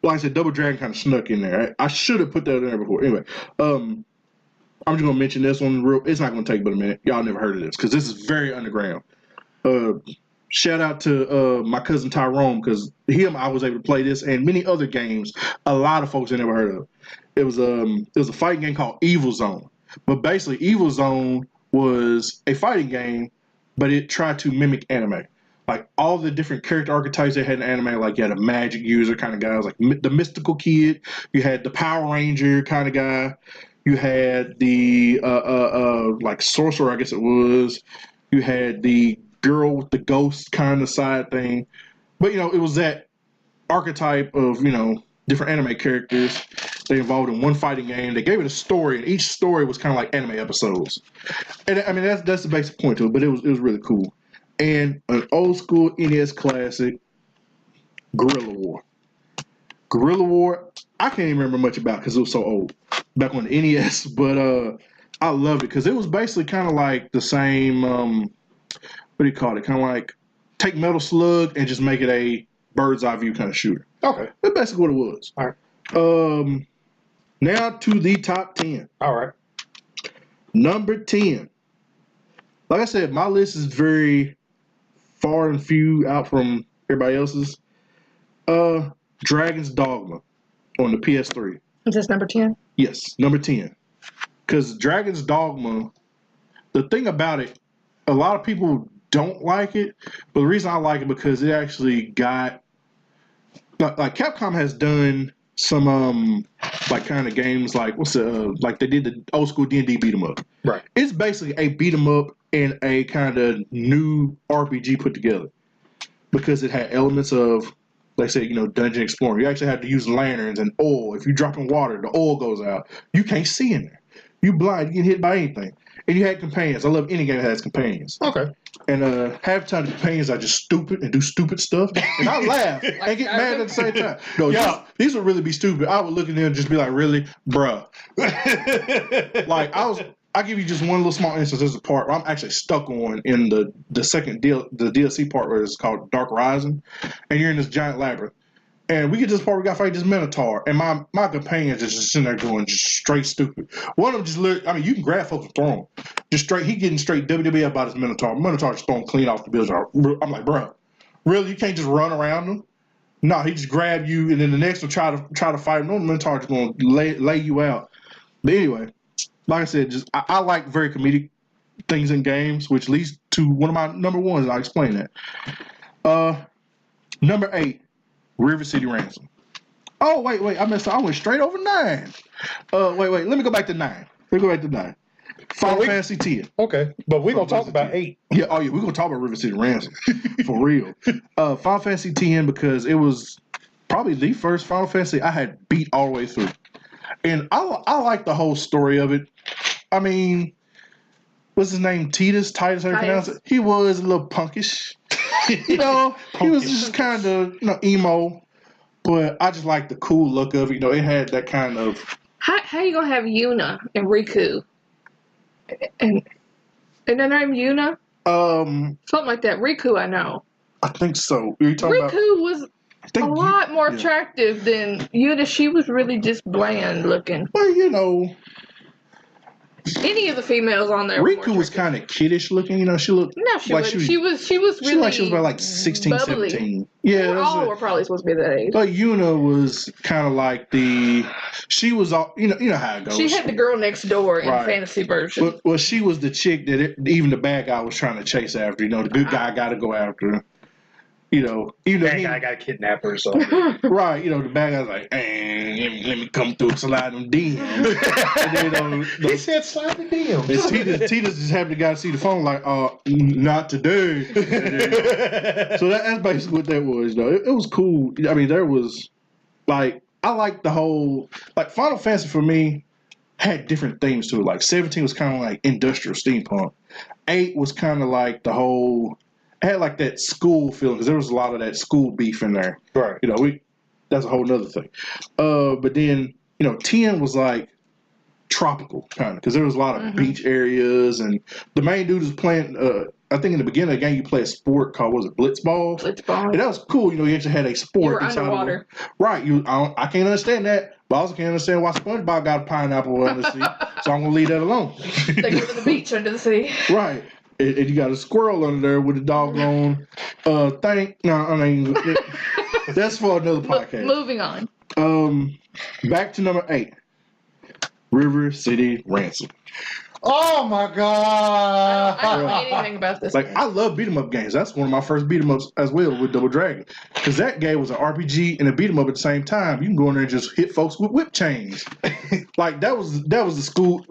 Like I said, Double Dragon kind of snuck in there. I should have put that in there before. Anyway, I'm just gonna mention this one real. It's not gonna take but a minute. Y'all never heard of this because this is very underground. Shout out to my cousin Tyrone because I was able to play this and many other games. A lot of folks had never heard of. It was a fighting game called Evil Zone. But basically, Evil Zone was a fighting game, but it tried to mimic anime. Like all the different character archetypes they had in anime, like you had a magic user kind of guy, like the mystical kid. You had the Power Ranger kind of guy. You had the like sorcerer, I guess it was. You had the girl with the ghost kind of side thing. But, you know, it was that archetype of, you know, different anime characters. They involved in one fighting game. They gave it a story, and each story was kind of like anime episodes. And, I mean, that's the basic point to it, but it was really cool. And an old school NES classic, Guerrilla War. Guerrilla War, I can't even remember much about because it was so old back on the NES, but I loved it because it was basically kind of like the same, what do you call it? Kind of like take Metal Slug and just make it a bird's eye view kind of shooter. Okay. That's basically what it was. All right. Now to the top 10. All right. Number 10. Like I said, my list is very far and few out from everybody else's. Dragon's Dogma on the PS3. Is this number 10? Yes, number 10. Because Dragon's Dogma, the thing about it, a lot of people don't like it, but the reason I like it because it actually got, like Capcom has done some like kind of games like like they did the old school D&D beat 'em up. Right. It's basically a beat 'em up and a kind of new RPG put together because it had elements of, like say, you know, dungeon exploring. You actually have to use lanterns and oil. If you drop in water, the oil goes out. You can't see in there. You blind. You get hit by anything. And you had companions. I love any game that has companions. Okay. And half the time the companions are just stupid and do stupid stuff. And I laugh and get mad at the same time. No, these would really be stupid. I would look at them and just be like, really? Bruh. Like, I'll give you just one little small instance. There's a part where I'm actually stuck on in the second the DLC part where it's called Dark Rising. And you're in this giant labyrinth. And we get to this part, we got to fight this Minotaur. And my companions just sitting there going just straight stupid. One of them just look, I mean, you can grab folks and throw them. Just straight, he getting straight WWF about his Minotaur. Minotaur just throwing clean off the building. I'm like, bro, really? You can't just run around him? No, he just grab you, and then the next one try to fight him. No, the Minotaur just going to lay you out. But anyway, like I said, just I like very comedic things in games, which leads to one of my number ones, and I'll explain that. Number 8. River City Ransom. Oh, wait. I messed up. I went straight over 9. Wait. Let me go back to 9. Final Fantasy 10. Okay. But we're going to talk about 8. Yeah, we're going to talk about River City Ransom. For real. Final Fantasy 10 because it was probably the first Final Fantasy I had beat all the way through. And I like the whole story of it. I mean, what's his name? Titus, how do you pronounce it? He was a little punkish. He was just kind of, emo, but I just like the cool look of it. It had that kind of. How you gonna have Yuna and Riku? And their name Yuna? Something like that. Riku, I know. I think so. Are you talking about? Riku was a lot more attractive than Yuna. She was really just bland looking. Well, any of the females on there. Riku was kind of kiddish looking. She looked. No, she like was. She was really. Like she was about like 16, bubbly. 17. Yeah, all were probably supposed to be that age. But Yuna was kind of like she was all. You know how it goes. She had the girl next door in fantasy version. Well, she was the chick that even the bad guy was trying to chase after. The good guy got to go after her. Even bad guy got kidnapped or so. Right, the bad guy's like, hey, let me come through and slide them DMs. And then, he said slide the DMs. And Titus just happened to guy see the phone like, not today. So that's basically what that was, though. It was cool. I mean, there was, I like the whole, Final Fantasy for me had different themes to it. 17 was kind of like industrial steampunk. 8 was kind of like the whole... It had that school feeling because there was a lot of that school beef in there. Right. That's a whole nother thing. But then 10 was tropical kind of because there was a lot of beach areas and the main dude was playing. I think in the beginning of the game you play a sport called Blitzball. Blitzball. And that was cool. You actually had a sport. You were underwater. Right. I can't understand that, but I also can't understand why SpongeBob got a pineapple under the sea. So I'm gonna leave that alone. They go to the beach under the sea. Right. And you got a squirrel under there with a doggone thing. No, I mean, that's for another podcast. Moving on. Back to number 8. River City Ransom. Oh my God! I don't know anything about this. I love beat 'em up games. That's one of my first beat 'em ups as well with Double Dragon. Because that game was an RPG and a beat 'em up at the same time. You can go in there and just hit folks with whip chains. That was the school.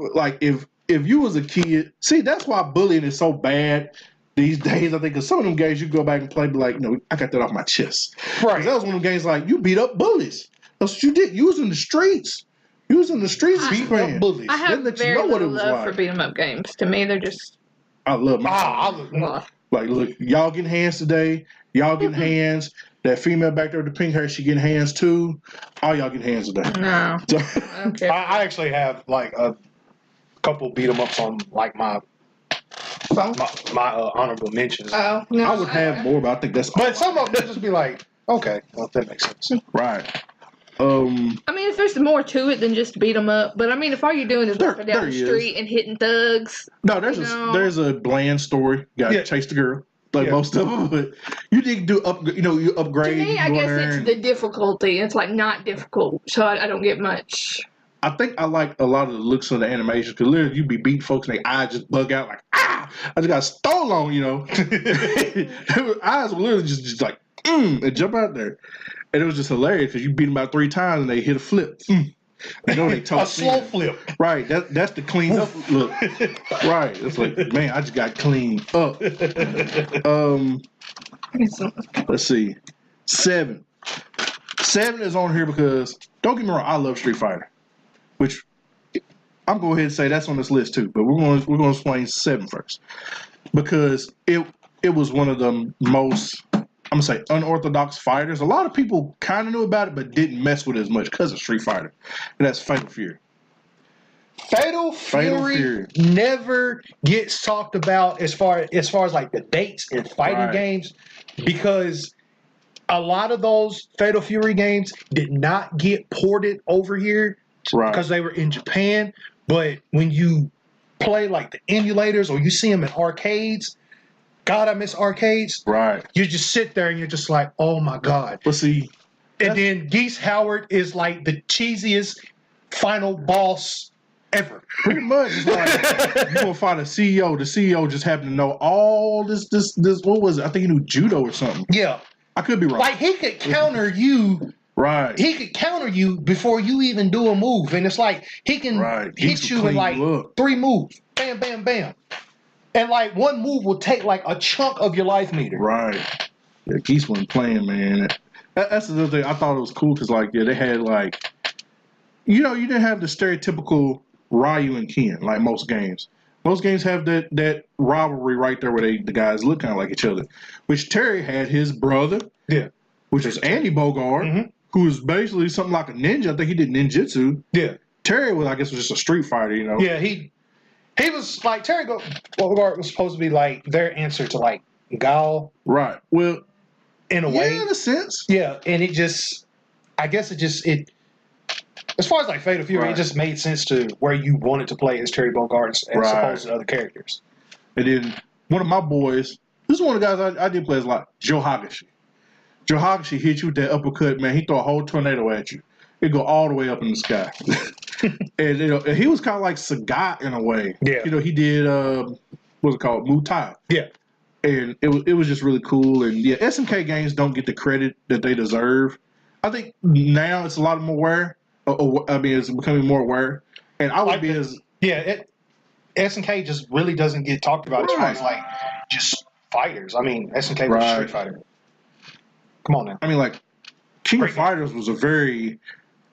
If you was a kid, see, that's why bullying is so bad these days. I think because some of them games you go back and play, be like, I got that off my chest. Right. That was one of them games you beat up bullies. That's what you did. You was in the streets. Beating up bullies. I have very little love for beat 'em up games. To me, they're just. I love my. Look, y'all getting hands today. Y'all getting hands. That female back there with the pink hair, she getting hands too. All y'all getting hands today. No. Okay. I actually have a couple beat 'em ups on my honorable mentions. Oh no, I would have more, but I think that's. But some of them just be okay, well that makes sense. Right. I mean, if there's more to it than just beat 'em up, but I mean, if all you're doing is walking down the street and hitting thugs. No, there's a bland story. You gotta chase the girl. Most of them, but you did do you upgrade. To me, I guess it's the difficulty. It's not difficult, so I don't get much. I think I like a lot of the looks of the animation because literally you be beating folks and their eyes just bug out I just got stole on, Their eyes were literally just and jump out there. And it was just hilarious because you beat them about 3 times and they hit a flip. They talk a slow flip. Right, that's the clean up look. Right, it's man, I just got cleaned up. Let's see, 7. 7 is on here because don't get me wrong, I love Street Fighter, which I'm going to go ahead and say that's on this list too. But we're going to explain 7 first because it was one of the most, I'm going to say, unorthodox fighters. A lot of people kind of knew about it but didn't mess with it as much because of Street Fighter, and that's Fatal Fury. Fatal Fury never gets talked about as far as the dates in fighting games because a lot of those Fatal Fury games did not get ported over here because they were in Japan. But when you play like the emulators or you see them in arcades, God, I miss arcades. Right. You just sit there and you're just like, oh my God. But see, and then Geese Howard is like the cheesiest final boss ever. Pretty much. It's like you're gonna find a CEO. The CEO just happened to know all this. What was it? I think he knew judo or something. Yeah. I could be wrong. Like he could counter you. Right. He could counter you before you even do a move. And it's like he can hit you in like 3 moves. Bam, bam, bam. And like one move will take like a chunk of your life meter. Right. Yeah, Geese wasn't playing, man. That's the other thing. I thought it was cool because like, yeah, they had like, you didn't have the stereotypical Ryu and Ken like most games. Most games have that rivalry right there where the guys look kind of like each other. Which Terry had his brother, which was Andy Bogard, who was basically something like a ninja. I think he did ninjutsu. Yeah. Terry was just a street fighter, Yeah, he was like Terry Bogard was supposed to be like their answer to like Gal. Right. Well, in a way, in a sense. Yeah, and I guess it. As far as like Fatal Fury, it just made sense to where you wanted to play as Terry Bogard as opposed to other characters. And then one of my boys, this is one of the guys I did play as a lot, Joe Hagashi. Joe Hagashi hit you with that uppercut, man. He throw a whole tornado at you. It go all the way up in the sky. And he was kind of like Sagat in a way. Yeah. He did what's it called, Muay Thai. Yeah. And it was just really cool. And yeah, SNK games don't get the credit that they deserve. I think now it's a lot more aware. It's becoming more aware. And I would be as SNK just really doesn't get talked about as far as like just fighters. I mean, SNK was a street fighter. Come on now. I mean, like King of Fighters was a very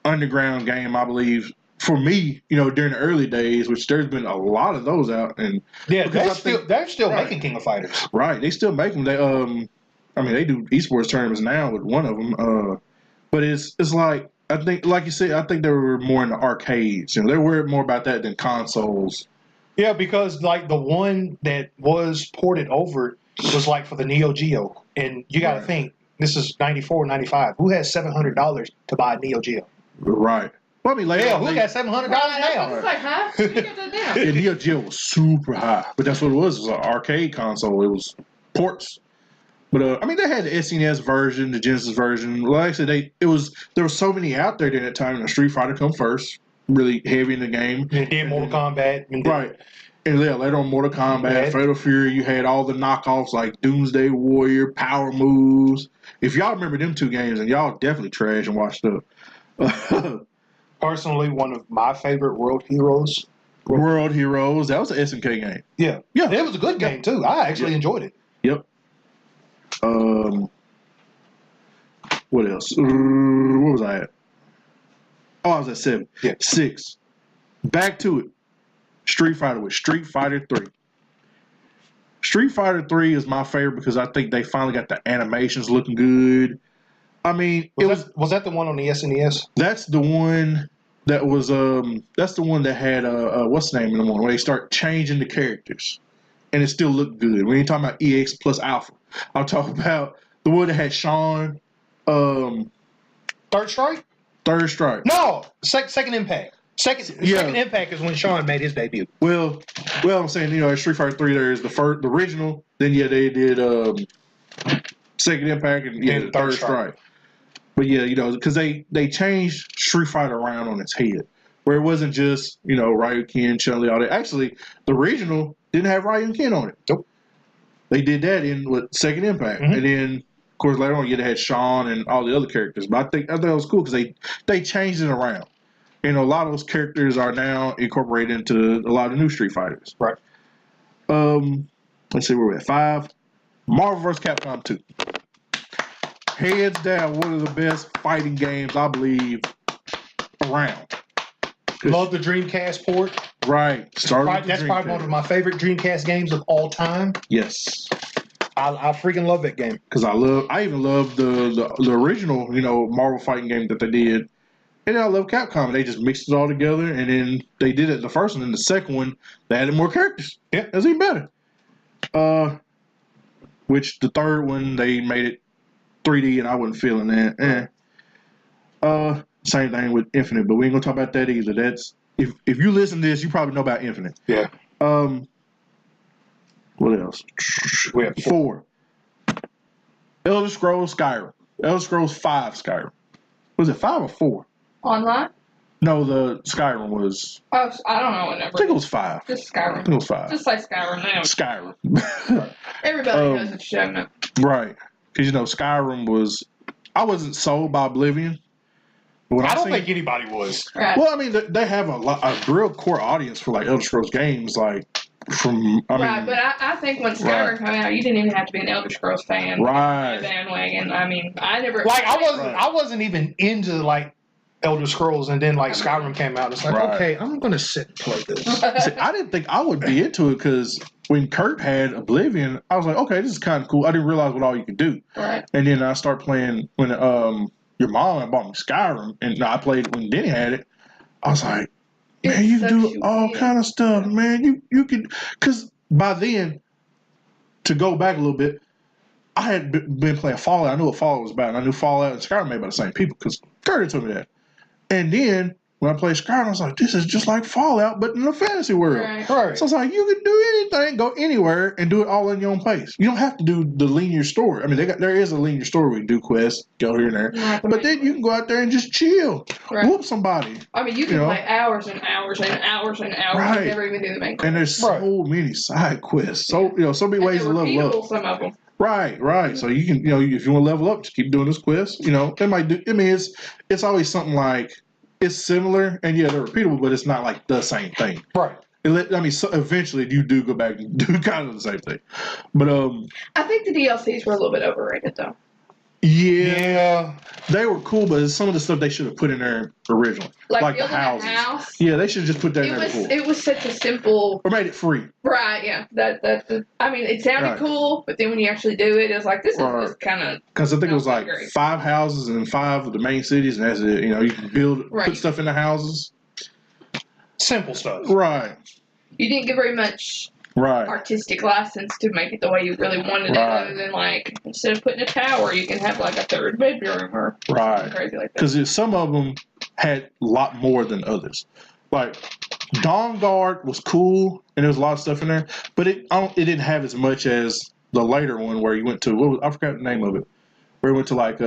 underground game, I believe. For me, during the early days, which there's been a lot of those out, and they're still making King of Fighters. Right, they still make them. They they do esports tournaments now with one of them. But it's like I think, like you said, I think they were more in the arcades. They were more about that than consoles. Yeah, because like the one that was ported over was like for the Neo Geo, and you got to think this is 94, 95. Who has $700 to buy a Neo Geo? Right. Well, I mean, later who got $700 now? It's like, huh? You got that down. Yeah, Neo Geo was super high, but that's what it was. It was an arcade console. It was ports. But they had the SNES version, the Genesis version. Like I said, there were so many out there during that time. And Street Fighter come first, really heavy in the game. And then Mortal Kombat. Right. And later on Mortal Kombat, Fatal Fury, you had all the knockoffs like Doomsday Warrior, Power Moves. If y'all remember them 2 games, and y'all definitely trash and watched up. Personally, one of my favorite World Heroes. World Heroes. That was an SNK game. Yeah. It was a good game, too. I actually enjoyed it. Yep. What else? Where was I at? Oh, I was at 7. Yeah. 6. Back to it. Street Fighter with Street Fighter 3. Street Fighter 3 is my favorite because I think they finally got the animations looking good. I mean, was that the one on the SNES? That's the one that was that's the one that had what's the name in the one where they start changing the characters and it still looked good. We ain't talking about EX plus Alpha. I'm talking about the one that had Sean. Third Strike? Third Strike. No, Second Impact. Second Impact is when Sean made his debut. Well, I'm saying at Street Fighter 3 there is the original. Then they did Second Impact and Third Strike. But because they changed Street Fighter around on its head, where it wasn't just Ryu, Ken, Chun-Li, all that. Actually, the original didn't have Ryu and Ken on it. Nope. They did that in Second Impact, and then of course later on they had Sean and all the other characters. But I thought it was cool because they changed it around. A lot of those characters are now incorporated into a lot of the new Street Fighters. Right. Let's see where we're at. 5. Marvel vs. Capcom 2. Hands down, one of the best fighting games I believe around. Love the Dreamcast port. Right. That's probably one of my favorite Dreamcast games of all time. Yes. I freaking love that game. Because I even love the original, Marvel fighting game that they did. And then I love Capcom. They just mixed it all together, and then they did it the first one. And the second one, they added more characters. Yeah, that's even better. Which the third one, they made it 3D, and I wasn't feeling that. Same thing with Infinite, but we ain't gonna talk about that either. That's if you listen to this, you probably know about Infinite. Yeah. What else? We have 4. Elder Scrolls Skyrim. Elder Scrolls 5 Skyrim. Was it 5 or 4? Online? No, the Skyrim was. Oh, I don't know what number. I think it was 5. Just Skyrim. I think it was 5. Just say Skyrim now. Skyrim. Everybody knows it's showing up. Right. Because, Skyrim was. I wasn't sold by Oblivion. I don't think anybody was. Right. Well, I mean, they have a real core audience for, like, Elder Scrolls games, like, but I think when Skyrim came out, you didn't even have to be an Elder Scrolls fan. Right. Bandwagon. I mean, I never. Like, I wasn't even into, like, Elder Scrolls, and then, like, Skyrim came out. It's like, okay, I'm going to sit and play this. See, I didn't think I would be into it because when Kurt had Oblivion, I was like, okay, this is kind of cool. I didn't realize what all you could do. Right. And then I started playing when your mom had bought me Skyrim, and I played it when Denny had it. I was like, man, you can do all kind of stuff, man. You can, because by then, to go back a little bit, I had been playing Fallout. I knew what Fallout was about, and I knew Fallout and Skyrim made by the same people because Kurt told me that. And then when I played Skyrim, I was like, this is just like Fallout, but in a fantasy world. Right. So I was like, you can do anything, go anywhere, and do it all in your own pace. You don't have to do the linear story. I mean, there is a linear story where you do quests, go here and there. But then you can go out there and just chill, whoop somebody. I mean, you can play hours and hours and hours and hours and never even do the main quest. And there's so many side quests. So, so many ways to level up. Some of them. Right. So you can, if you want to level up, just keep doing this quest. It might do. I mean, it's always something like it's similar, and they're repeatable, but it's not like the same thing. Right. So eventually you do go back and do kind of the same thing, but I think the DLCs were a little bit overrated, though. Yeah, they were cool, but some of the stuff they should have put in there originally, like the houses. House, yeah, they should have just put that in there before. It was such a simple. Or made it free. Right. Yeah. I mean, it sounded cool, but then when you actually do it, it's like this is kind of. Because I think it was like 5 houses in 5 of the main cities, and that's it. You can put stuff in the houses. Simple stuff. Right. You didn't get very much. Right. Artistic license to make it the way you really wanted it, other than like instead of putting a tower, you can have like a 3rd bedroom or something crazy like that. Because some of them had a lot more than others. Like Dawn Guard was cool, and there was a lot of stuff in there, but it didn't have as much as the later one where you went to I forgot the name of it, where you went to like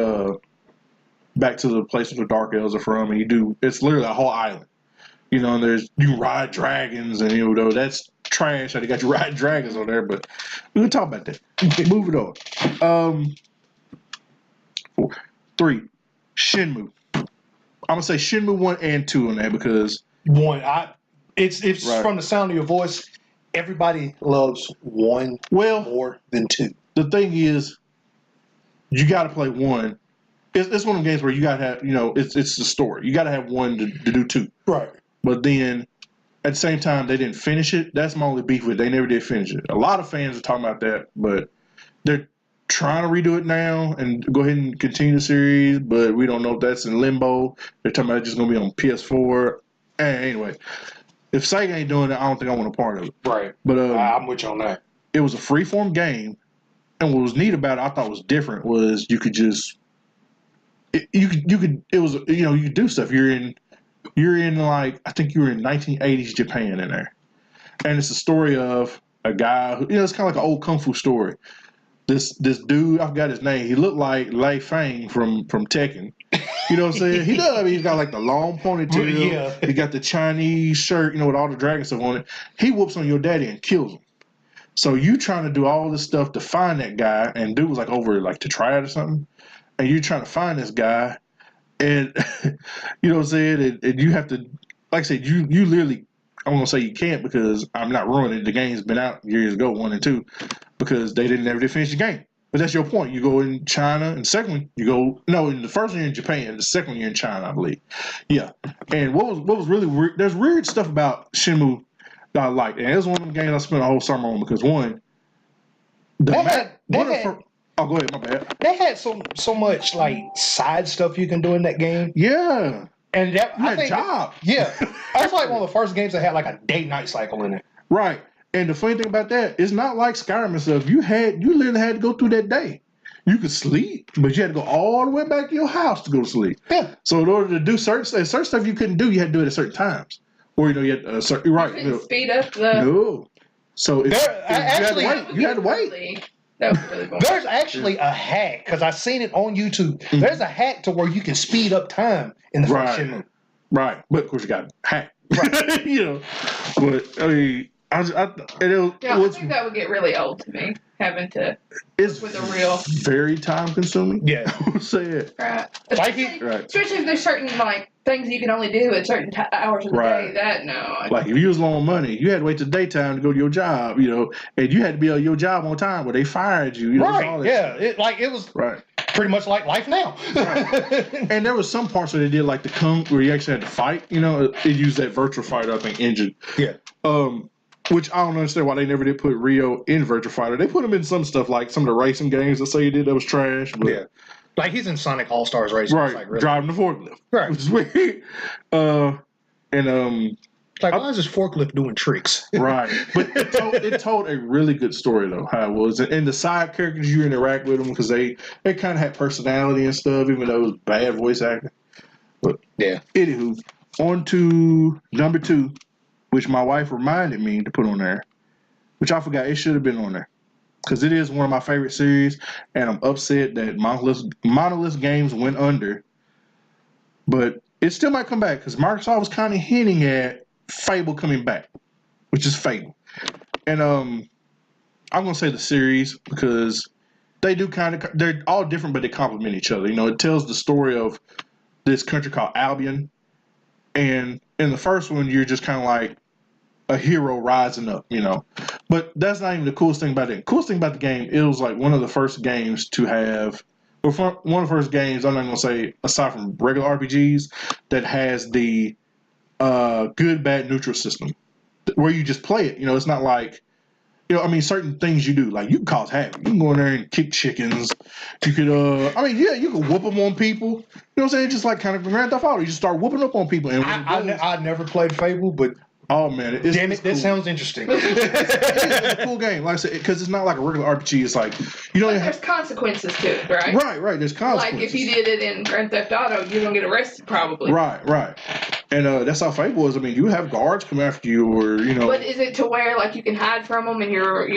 back to the place where the Dark Elves are from, and it's literally a whole island. And you ride dragons, and that's trash. They got you riding dragons on there, but we can talk about that. Move it on. 4, 3, Shenmue. I'm gonna say Shenmue 1 and 2 on that because 1. It's from the sound of your voice. Everybody loves 1 more than 2. The thing is, you got to play 1. It's one of the games where you got to have, it's the story. You got to have 1 to do 2. Right. But then, at the same time, they didn't finish it. That's my only beef with it. They never did finish it. A lot of fans are talking about that, but they're trying to redo it now and go ahead and continue the series, but we don't know if that's in limbo. They're talking about it's just going to be on PS4. Anyway, if Sega ain't doing it, I don't think I want a part of it. Right. But I'm with you on that. It was a freeform game, and what was neat about it, I thought was different, was you could just you could do stuff. You're in like, I think you were in 1980s Japan in there. And it's a story of a guy who, it's kind of like an old Kung Fu story. This dude, I forgot his name, he looked like Lei Fang from Tekken. You know what I'm saying? He does. I mean, he's got like the long ponytail. Yeah. He got the Chinese shirt, with all the dragon stuff on it. He whoops on your daddy and kills him. So you trying to do all this stuff to find that guy, and dude was like over like to try it or something. And you're trying to find this guy. And you know what I'm saying? And you have to, like I said, you literally, I'm going to say you can't because I'm not ruining it. The game's been out years ago, 1 and 2, because they never did finish the game. But that's your point. You go in China, and second one, in the first one you're in Japan, the second one you're in China, I believe. Yeah. And what was really weird, there's weird stuff about Shenmue that I liked. And it was one of the games I spent a whole summer on because oh, go ahead, my bad. They had so much like side stuff you can do in that game. Yeah. And I think job. Yeah. That's like one of the first games that had like a day-night cycle in it. Right. And the funny thing about that, it's not like Skyrim and stuff. You literally had to go through that day. you could sleep, but you had to go all the way back to your house to go to sleep. Yeah. So in order to do certain stuff you couldn't do, you had to do it at certain times. Or, you had a certain, right. You couldn't speed up the... No. So you had to wait. That was really boring. There's actually a hack, because I've seen it on YouTube. Mm-hmm. There's a hack to where you can speed up time in the first shin move. Right. But, of course, you got hacked. Right. But, I mean... I think that would get really old to me, having to with a real... very time-consuming. Yeah. I would say it. Right. Especially if there's certain, things you can only do at certain hours of the day. Like, if you was low on money, you had to wait till daytime to go to your job, and you had to be at your job on time, where they fired you. Right, yeah. It was pretty much like life now. And there was some parts where they did, like the Kung, where you actually had to fight, it used that Virtual Fighter, I think, engine. Yeah. Which I don't understand why they never did put Rio in Virtual Fighter. They put him in some stuff, like some of the racing games that say he did that was trash. But, yeah. Like he's in Sonic All-Stars Racing. Right, really. Driving the forklift. Right. Which is weird. Why is this forklift doing tricks? Right. But it told a really good story, though, how it was. And the side characters, you interact with them because they kind of had personality and stuff, even though it was bad voice acting. But, yeah. Anywho, on to number 2. Which my wife reminded me to put on there, which I forgot it should have been on there, because it is one of my favorite series, and I'm upset that Monolith Games went under, but it still might come back, because Microsoft was kind of hinting at Fable coming back, which is Fable, and I'm gonna say the series because they're all different, but they complement each other. It tells the story of this country called Albion, and in the first one, you're just kind of like a hero rising up, But that's not even the coolest thing about it. The coolest thing about the game, it was like one of the first games to have, one of the first games, I'm not going to say, aside from regular RPGs, that has the good, bad, neutral system, where you just play it. It's not like, certain things you do, like you can cause havoc. You can go in there and kick chickens. You could, you can whoop them on people. You know what I'm saying? Just like kind of Grand Theft Auto. You just start whooping up on people. And I never played Fable, but oh man, damn it, cool. That sounds interesting. It's a cool game, like I said, because it's not like a regular RPG. It's like there's consequences to it, right? Right. There's consequences. Like if you did it in Grand Theft Auto, you're gonna get arrested probably. Right. And that's how Fable is. You have guards come after you, or But is it to where like you can hide from them and they won't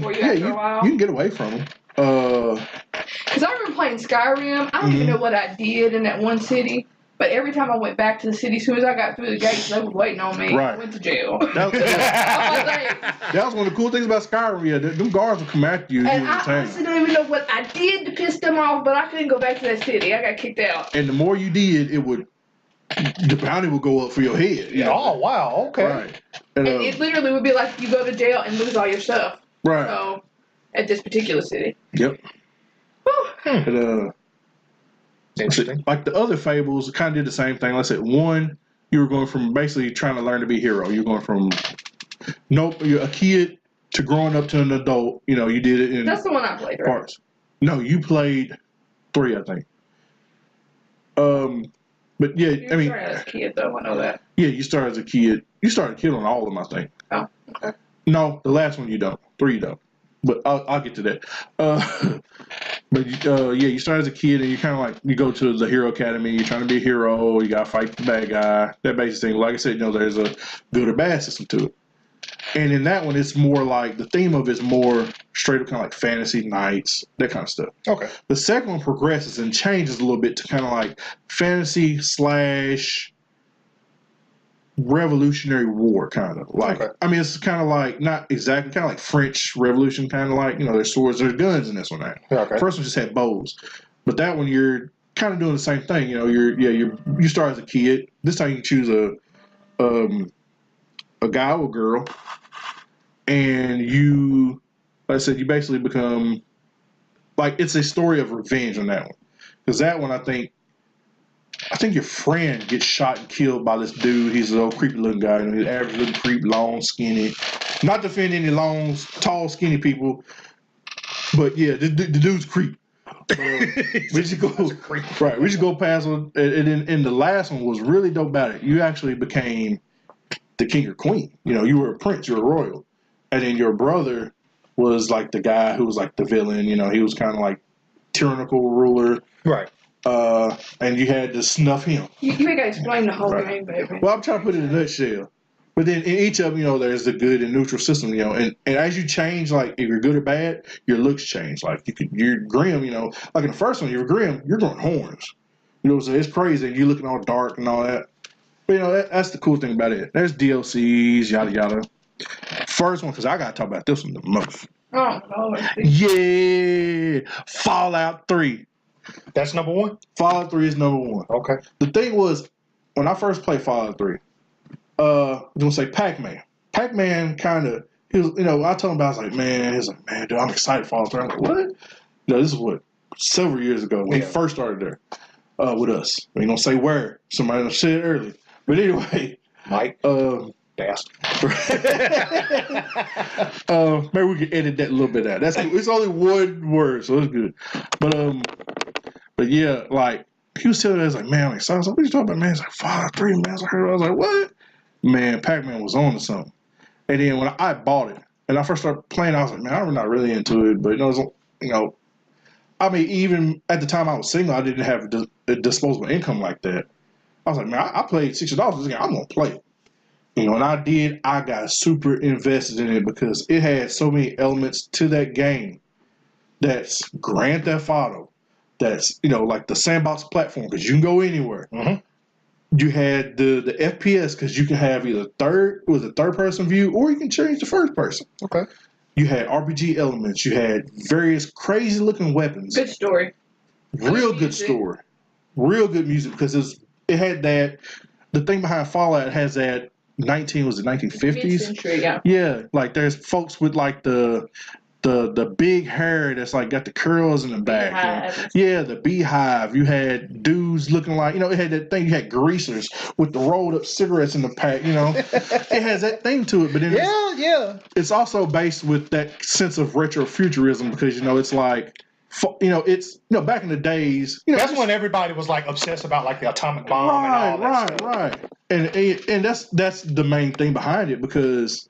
for you after a while? You can get away from them. Because I remember playing Skyrim. I don't even know what I did in that one city. But every time I went back to the city, as soon as I got through the gates, they were waiting on me. Right. I went to jail. That was one of the cool things about Skyrim. Yeah, them guards would come after you. And I honestly don't even know what I did to piss them off, but I couldn't go back to that city. I got kicked out. And the more you did, the bounty would go up for your head. Oh, wow. Okay. Right. And it literally would be like you go to jail and lose all your stuff. Right. So, at this particular city. Yep. And, interesting. Like the other Fables, kind of did the same thing. Like I said, one, you were going from basically trying to learn to be a hero. You're going from you're a kid to growing up to an adult. You did it in that's the one I played, right? Parts. No, you played 3, I think. But yeah, you started as a kid, though. I know that. Yeah, you started as a kid. You started a kid on all of them, I think. Oh, okay. No, the last one you don't. 3 you don't. But I'll get to that. But you start as a kid and you kind of like, you go to the Hero Academy, you're trying to be a hero, you got to fight the bad guy, that basic thing. Like I said, there's a good or bad system to it. And in that one, it's more like, the theme of it's more straight up kind of like fantasy, knights, that kind of stuff. Okay. The second one progresses and changes a little bit to kind of like fantasy / Revolutionary War, kind of like. Okay. It's kind of like, not exactly, kind of like French Revolution, kind of like, there's swords, there's guns in this one. Okay. First one just had bows, but that one you're kind of doing the same thing. You start as a kid. This time you can choose a guy or a girl, and you, like I said, you basically become like, it's a story of revenge on that one, because that one I think your friend gets shot and killed by this dude. He's an old creepy looking guy. He's average looking creep, long, skinny. Not to offend any long, tall, skinny people, but yeah, the dude's creep. We should go right. We should go past one. And the last one was really dope about it. You actually became the king or queen. You were a prince. You were royal, and then your brother was like the guy who was like the villain. He was kind of like tyrannical ruler. Right. And you had to snuff him. You ain't got to explain the whole game, baby. Well, I'm trying to put it in a nutshell. But then in each of them, there's the good and neutral system, and as you change, like if you're good or bad, your looks change. Like you're grim, like in the first one, you're grim, you're growing horns. So it's crazy. You're looking all dark and all that. But that's the cool thing about it. There's DLCs, yada yada. First one, because I gotta talk about this one the most. Oh, Lord. Yeah, Fallout 3. That's number one? Fallout 3 is number one. Okay. The thing was, when I first played Fallout 3, I was going to say Pac-Man. Pac-Man kind of, he was, I told him about it, I was like, man, dude, I'm excited for Fallout 3. I'm like, what? No, this is several years ago when he first started there with us. We ain't going to say where. Somebody done said it early. But anyway. Mike. Bastard. Maybe we can edit that a little bit out. That's cool. It's only one word, so it's good. But yeah, like he was telling us, like, man, I'm excited. I was like, what are you talking about, man? It's like Fallout 3, man. I was like, what? Man, Pac-Man was on to something. And then when I bought it and I first started playing, I was like, man, I'm not really into it. But I mean, even at the time I was single, I didn't have a disposable income like that. I was like, man, I played $60 this game. I'm gonna play it. And I did. I got super invested in it because it had so many elements to that game. That's Grand Theft Auto. That's like the sandbox platform because you can go anywhere. Mm-hmm. You had the FPS because you can have either third person view or you can change to first person. Okay. You had RPG elements. You had various crazy looking weapons. Good story. Real good story. Real good music because it had that. The thing behind Fallout has that 1950s? Century, yeah. Yeah, like there's folks with like the big hair that's like got the curls in the back. Yeah, the beehive. You had dudes looking like, it had that thing. You had greasers with the rolled up cigarettes in the pack. It has that thing to it. But then it's also based with that sense of retrofuturism because it's like. It's back in the days. That's when everybody was like obsessed about like the atomic bomb and all that stuff. Right. And that's the main thing behind it because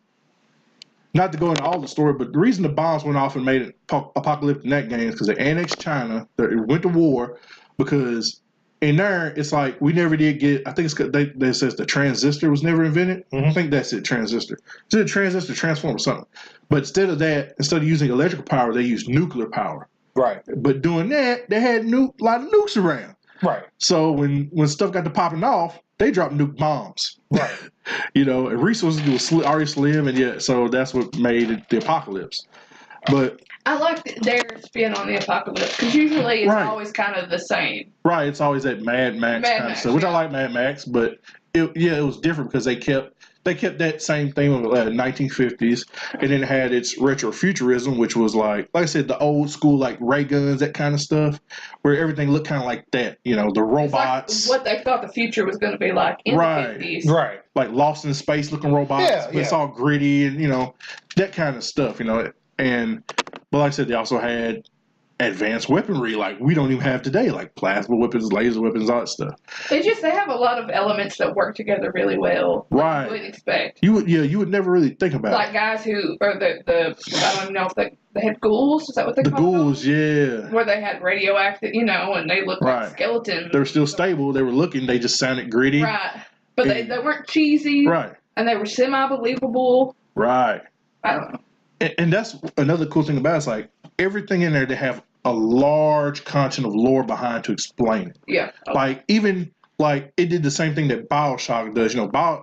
not to go into all the story, but the reason the bombs went off and made it apocalyptic in that game is because they annexed China. They went to war because in there it's like we never did get. I think it's they says the transistor was never invented. Mm-hmm. I think that's it. Transistor. It's a transistor transform or something. But instead of using electrical power, they used nuclear power. Right. But doing that, they had a lot of nukes around. Right. So when stuff got to popping off, they dropped nuke bombs. Right. And resources were already slim, and so that's what made it the apocalypse. But I like their spin on the apocalypse because usually it's always kind of the same. Right. It's always that Mad Max kind of stuff, which I like Mad Max, but it was different because they kept that same thing of the 1950s, and then it had its retrofuturism, which was like I said, the old school like ray guns, that kind of stuff, where everything looked kind of like that. The robots. Like what they thought the future was going to be like in the 50s. Right. Like Lost in Space looking robots, but it's all gritty and that kind of stuff. But like I said, they also had advanced weaponry like we don't even have today, like plasma weapons, laser weapons, all that stuff. They have a lot of elements that work together really well. Right. You would expect. You would never really think about like guys who are the I don't even know if they had ghouls. Is that what they call them? The ghouls, yeah. Where they had radioactive, and they looked like skeletons. They were still stable. They were looking. They just sounded gritty. Right. But they weren't cheesy. Right. And they were semi-believable. Right. I don't know. And that's another cool thing about it. It's like everything in there, they have a large content of lore behind to explain it. Yeah. Okay. Like even like it did the same thing that BioShock does.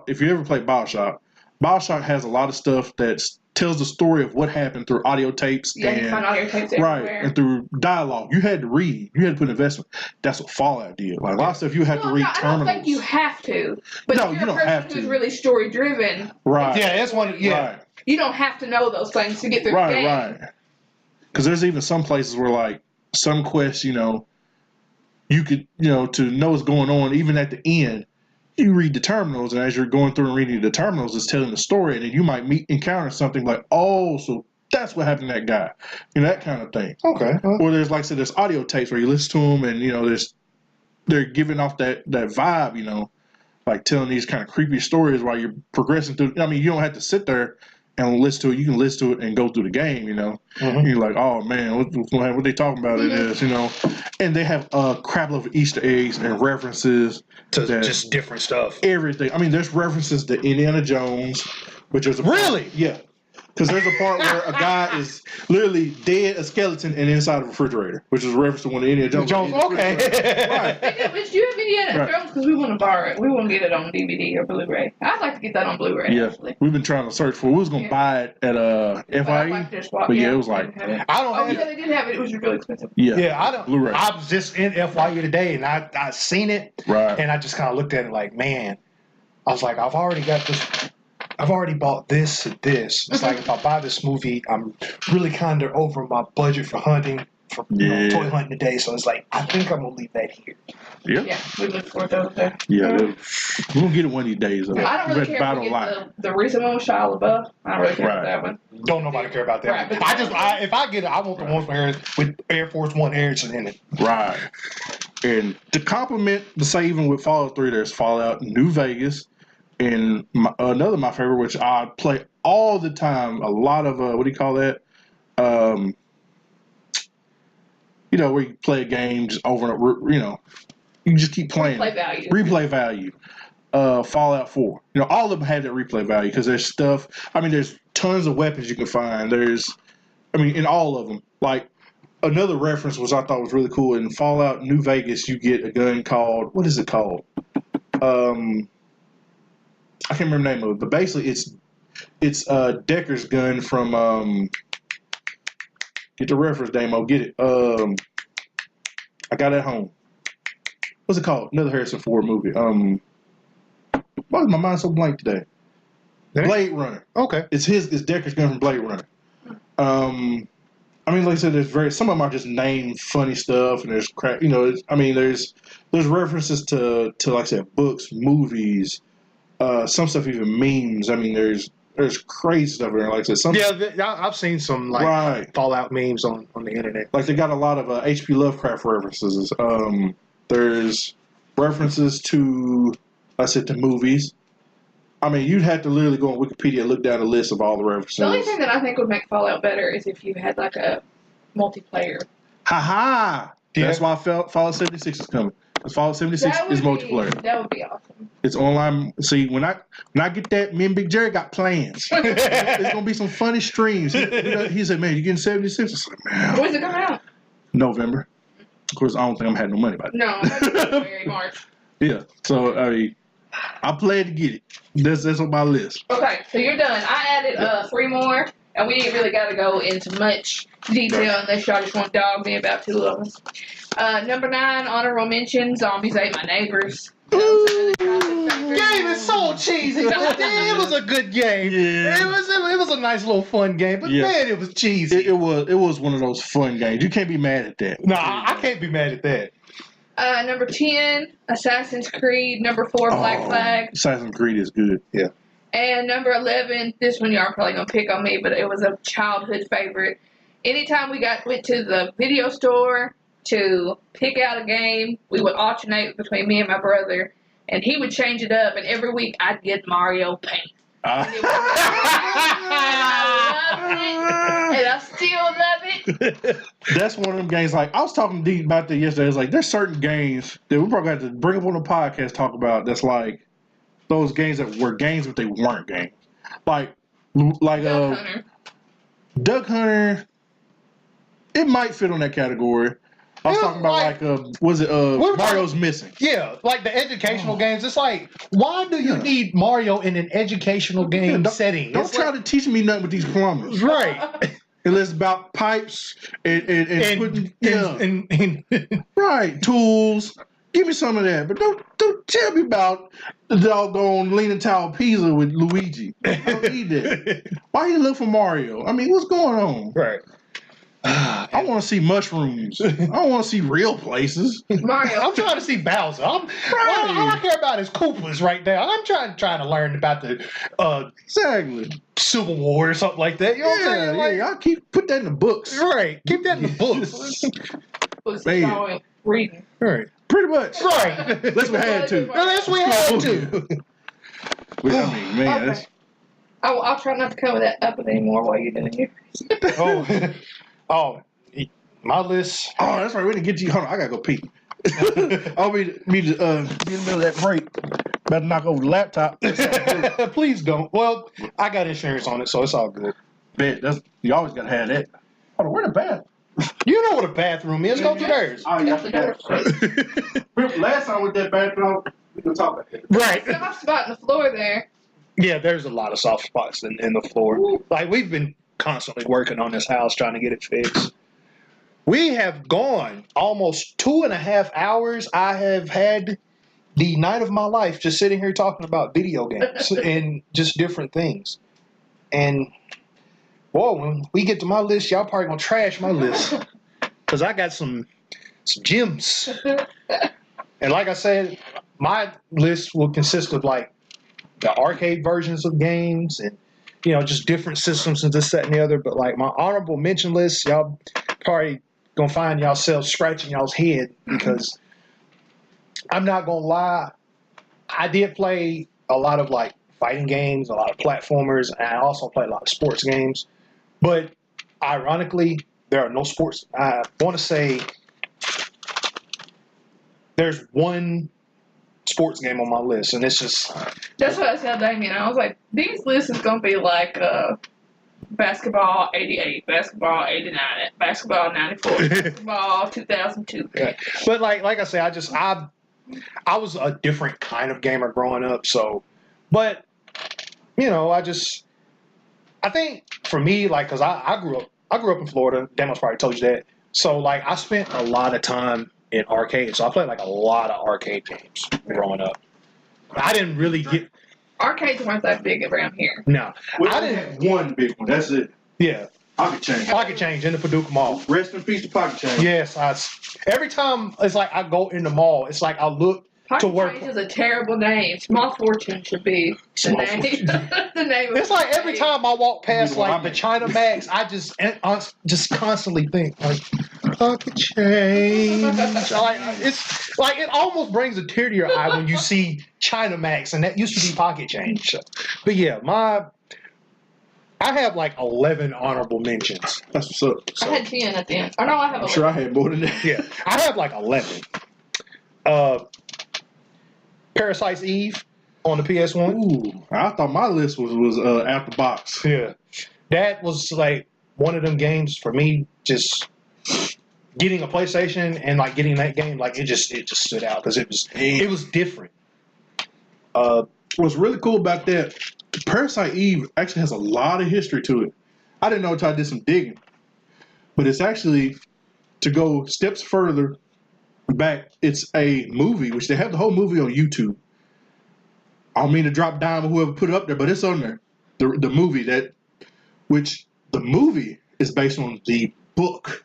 If you ever played BioShock has a lot of stuff that tells the story of what happened through audio tapes. Yeah, you find audio tapes everywhere. Right, and through dialogue. You had to read. You had to put investment. That's what Fallout did. Like a lot of stuff you have to read terminals. I don't think you have to. But no, if you you're don't a have person to. who's really story driven. Right. Yeah, that's one. Yeah. Right. You don't have to know those things to get through the game. Right. Because there's even some places where like some quests, you could, to know what's going on, even at the end, you read the terminals, and as you're going through and reading the terminals, it's telling the story, and then you might encounter something like, oh, so that's what happened to that guy, that kind of thing. Okay. Or there's, like I said, there's audio tapes where you listen to them, and, they're giving off that vibe, like telling these kind of creepy stories while you're progressing through. I mean, you don't have to sit there and listen to it. You can listen to it and go through the game, Mm-hmm. You're like, oh man, what they talking about in this, And they have a crap load of Easter eggs and references to just different stuff. Everything. I mean, there's references to Indiana Jones, which is really? Yeah. Because there's a part where a guy is literally dead, a skeleton, and inside of a refrigerator, which is a reference to one of Indiana Jones. Okay. Right. Did you have Indiana Jones? Because we want to borrow it. We want to get it on DVD or Blu-ray. I'd like to get that on Blu-ray, actually. We've been trying to search for it. We was going to buy it at FIE. But it was like... I don't have it. They did have it. It was really expensive. Yeah, I don't... Blu-ray. I was just in FYE today, and I seen it. Right. And I just kind of looked at it like, man, I was like, I've already bought this and this. It's like if I buy this movie, I'm really kind of over my budget for hunting, for toy hunting today. So it's like, I think I'm going to leave that here. Yeah, we look for those there. Yeah, we're going to get it one of these days. I don't really care if we get the recent one with Shia LaBeouf. I don't really care about that one. Don't nobody care about that one. If I get it, I want the ones with Air Force One Airson in it. Right. And to complement the say, even with Fallout 3, there's Fallout New Vegas. And another of my favorite, which I play all the time, a lot of what do you call that? Where you play a game just over and over, you just keep playing. Replay value. Fallout 4. All of them had that replay value because there's stuff. I mean, there's tons of weapons you can find. In all of them. Like another reference I thought was really cool. In Fallout New Vegas, you get a gun called, what is it called? I can't remember the name of it, but basically it's Decker's gun from get the reference, Damo, get it. I got it at home. What's it called? Another Harrison Ford movie. Why is my mind so blank today? Blade Runner. Okay. It's Decker's gun from Blade Runner. Like I said, some of them are just named funny stuff, and there's crap. There's references to like I said, books, movies. Some stuff even memes. There's crazy stuff in there. Like I said, I've seen some Fallout memes on the internet. Like they got a lot of H.P. Lovecraft references. There's references to, to movies. You'd have to literally go on Wikipedia and look down the list of all the references. The only thing that I think would make Fallout better is if you had like a multiplayer. Ha! That's why Fallout 76 is coming. Fallout 76 is multiplayer. That would be awesome. It's online. See, when I get that, me and Big Jerry got plans. There's gonna be some funny streams. He said, "Man, you getting 76?" I said, "Man." When's it coming out? November. Of course, I don't think I'm having no money by that. No, February, March. Yeah. So I plan to get it. That's on my list. Okay, so you're done. I added 3 more, and we ain't really got to go into much detail unless y'all just want to dog me about 2 of them. Number 9, honorable mention, Zombies Ate My Neighbors. Game is so cheesy. It was a good game. Yeah. It was a nice little fun game, but man, it was cheesy. It was one of those fun games. You can't be mad at that. No, I can't be mad at that. Number 10, Assassin's Creed. Number 4, Black Flag. Assassin's Creed is good. Yeah. And number 11, this one y'all are probably gonna pick on me, but it was a childhood favorite. Anytime we went to the video store to pick out a game, we would alternate between me and my brother, and he would change it up, and every week I'd get Mario Paint. And I still love it. That's one of them games. Like I was talking to Dean about that yesterday. It's like there's certain games that we probably have to bring up on the podcast, talk about. That's like those games that were games, but they weren't games. Like Duck Hunter. It might fit on that category. I was talking about Mario's Missing. Yeah, like the educational games. It's like, why do you need Mario in an educational game setting? Don't try to teach me nothing with these plumbers. Right. It's about pipes and right, tools. Give me some of that, but don't tell me about the doggone Leaning Tower pizza with Luigi. I don't need that. Why you look for Mario? what's going on? Right. I want to see mushrooms. I don't want to see real places. Mario. I'm trying to see Bowser. All I care about is Koopas right now. I'm trying to learn about the exactly Civil War or something like that. You know what I'm saying? I'll put that in the books. Right. Keep that in the books. Reading. Right. Pretty much. Right. Unless we had to. Unless we had to. Man, okay. I'll try not to cover that up anymore while you're doing yours. My list. Oh, that's right. We didn't get you. Hold on, I gotta go pee. I'll be in the middle of that break. Better knock over the laptop. Please don't. Well, I got insurance on it, so it's all good. Bet you always gotta have that. Hold on, where the bath? You know what a bathroom is. Go upstairs. Oh yeah, last time with that bathroom, we can talk about that. Right. Soft spot in the floor there. Yeah, there's a lot of soft spots in the floor. Like, we've been constantly working on this house, trying to get it fixed. We have gone almost 2.5 hours. I have had the night of my life just sitting here talking about video games and just different things. And, boy, when we get to my list, y'all probably going to trash my list. Because I got some gems. And like I said, my list will consist of, like, the arcade versions of games and, just different systems and this, that, and the other. But, like, my honorable mention list, y'all probably gonna find yourselves scratching y'all's head because I'm not gonna lie, I did play a lot of like fighting games, a lot of platformers, and I also played a lot of sports games. But ironically, there are no sports. I want to say there's one sports game on my list, and it's just. That's what I said, Damien. I was like, these lists is gonna be like basketball 88, basketball 89, basketball 94, basketball 2002. Yeah. But like I say, I was a different kind of gamer growing up. So, but I think for me, like, cause I grew up in Florida. Damo's probably told you that. So like, I spent a lot of time in arcades. So I played like a lot of arcade games growing up. I didn't really get. Arcades weren't that big around here. No. I didn't have one big one. That's it. Yeah. Pocket change in the Paducah Mall. Rest in peace to pocket change. Yes. Every time it's like I go in the mall, it's like I look to work. Pocket change is a terrible name. Small Fortune should be the name. The name of it's like every game. time I walk past like the China Max, I just constantly think like pocket change. Like, it's like it almost brings a tear to your eye when you see China Max, and that used to be pocket change. So, but yeah, I have like 11 honorable mentions. That's what's up. So, I had 10 at the end. Oh no, I have 11. I'm sure I had more than that. Yeah, I have like 11. Parasite's Eve on the PS1. Ooh, I thought my list was out the box. Yeah, that was like one of them games for me. Just getting a PlayStation and like getting that game, like it just stood out because it was different. What's really cool about that, Parasite Eve actually has a lot of history to it. I didn't know until I did some digging, but it's actually to go steps further back. It's a movie, which they have the whole movie on YouTube. I don't mean to drop Damo whoever put it up there, but it's on there. The movie the movie is based on the book.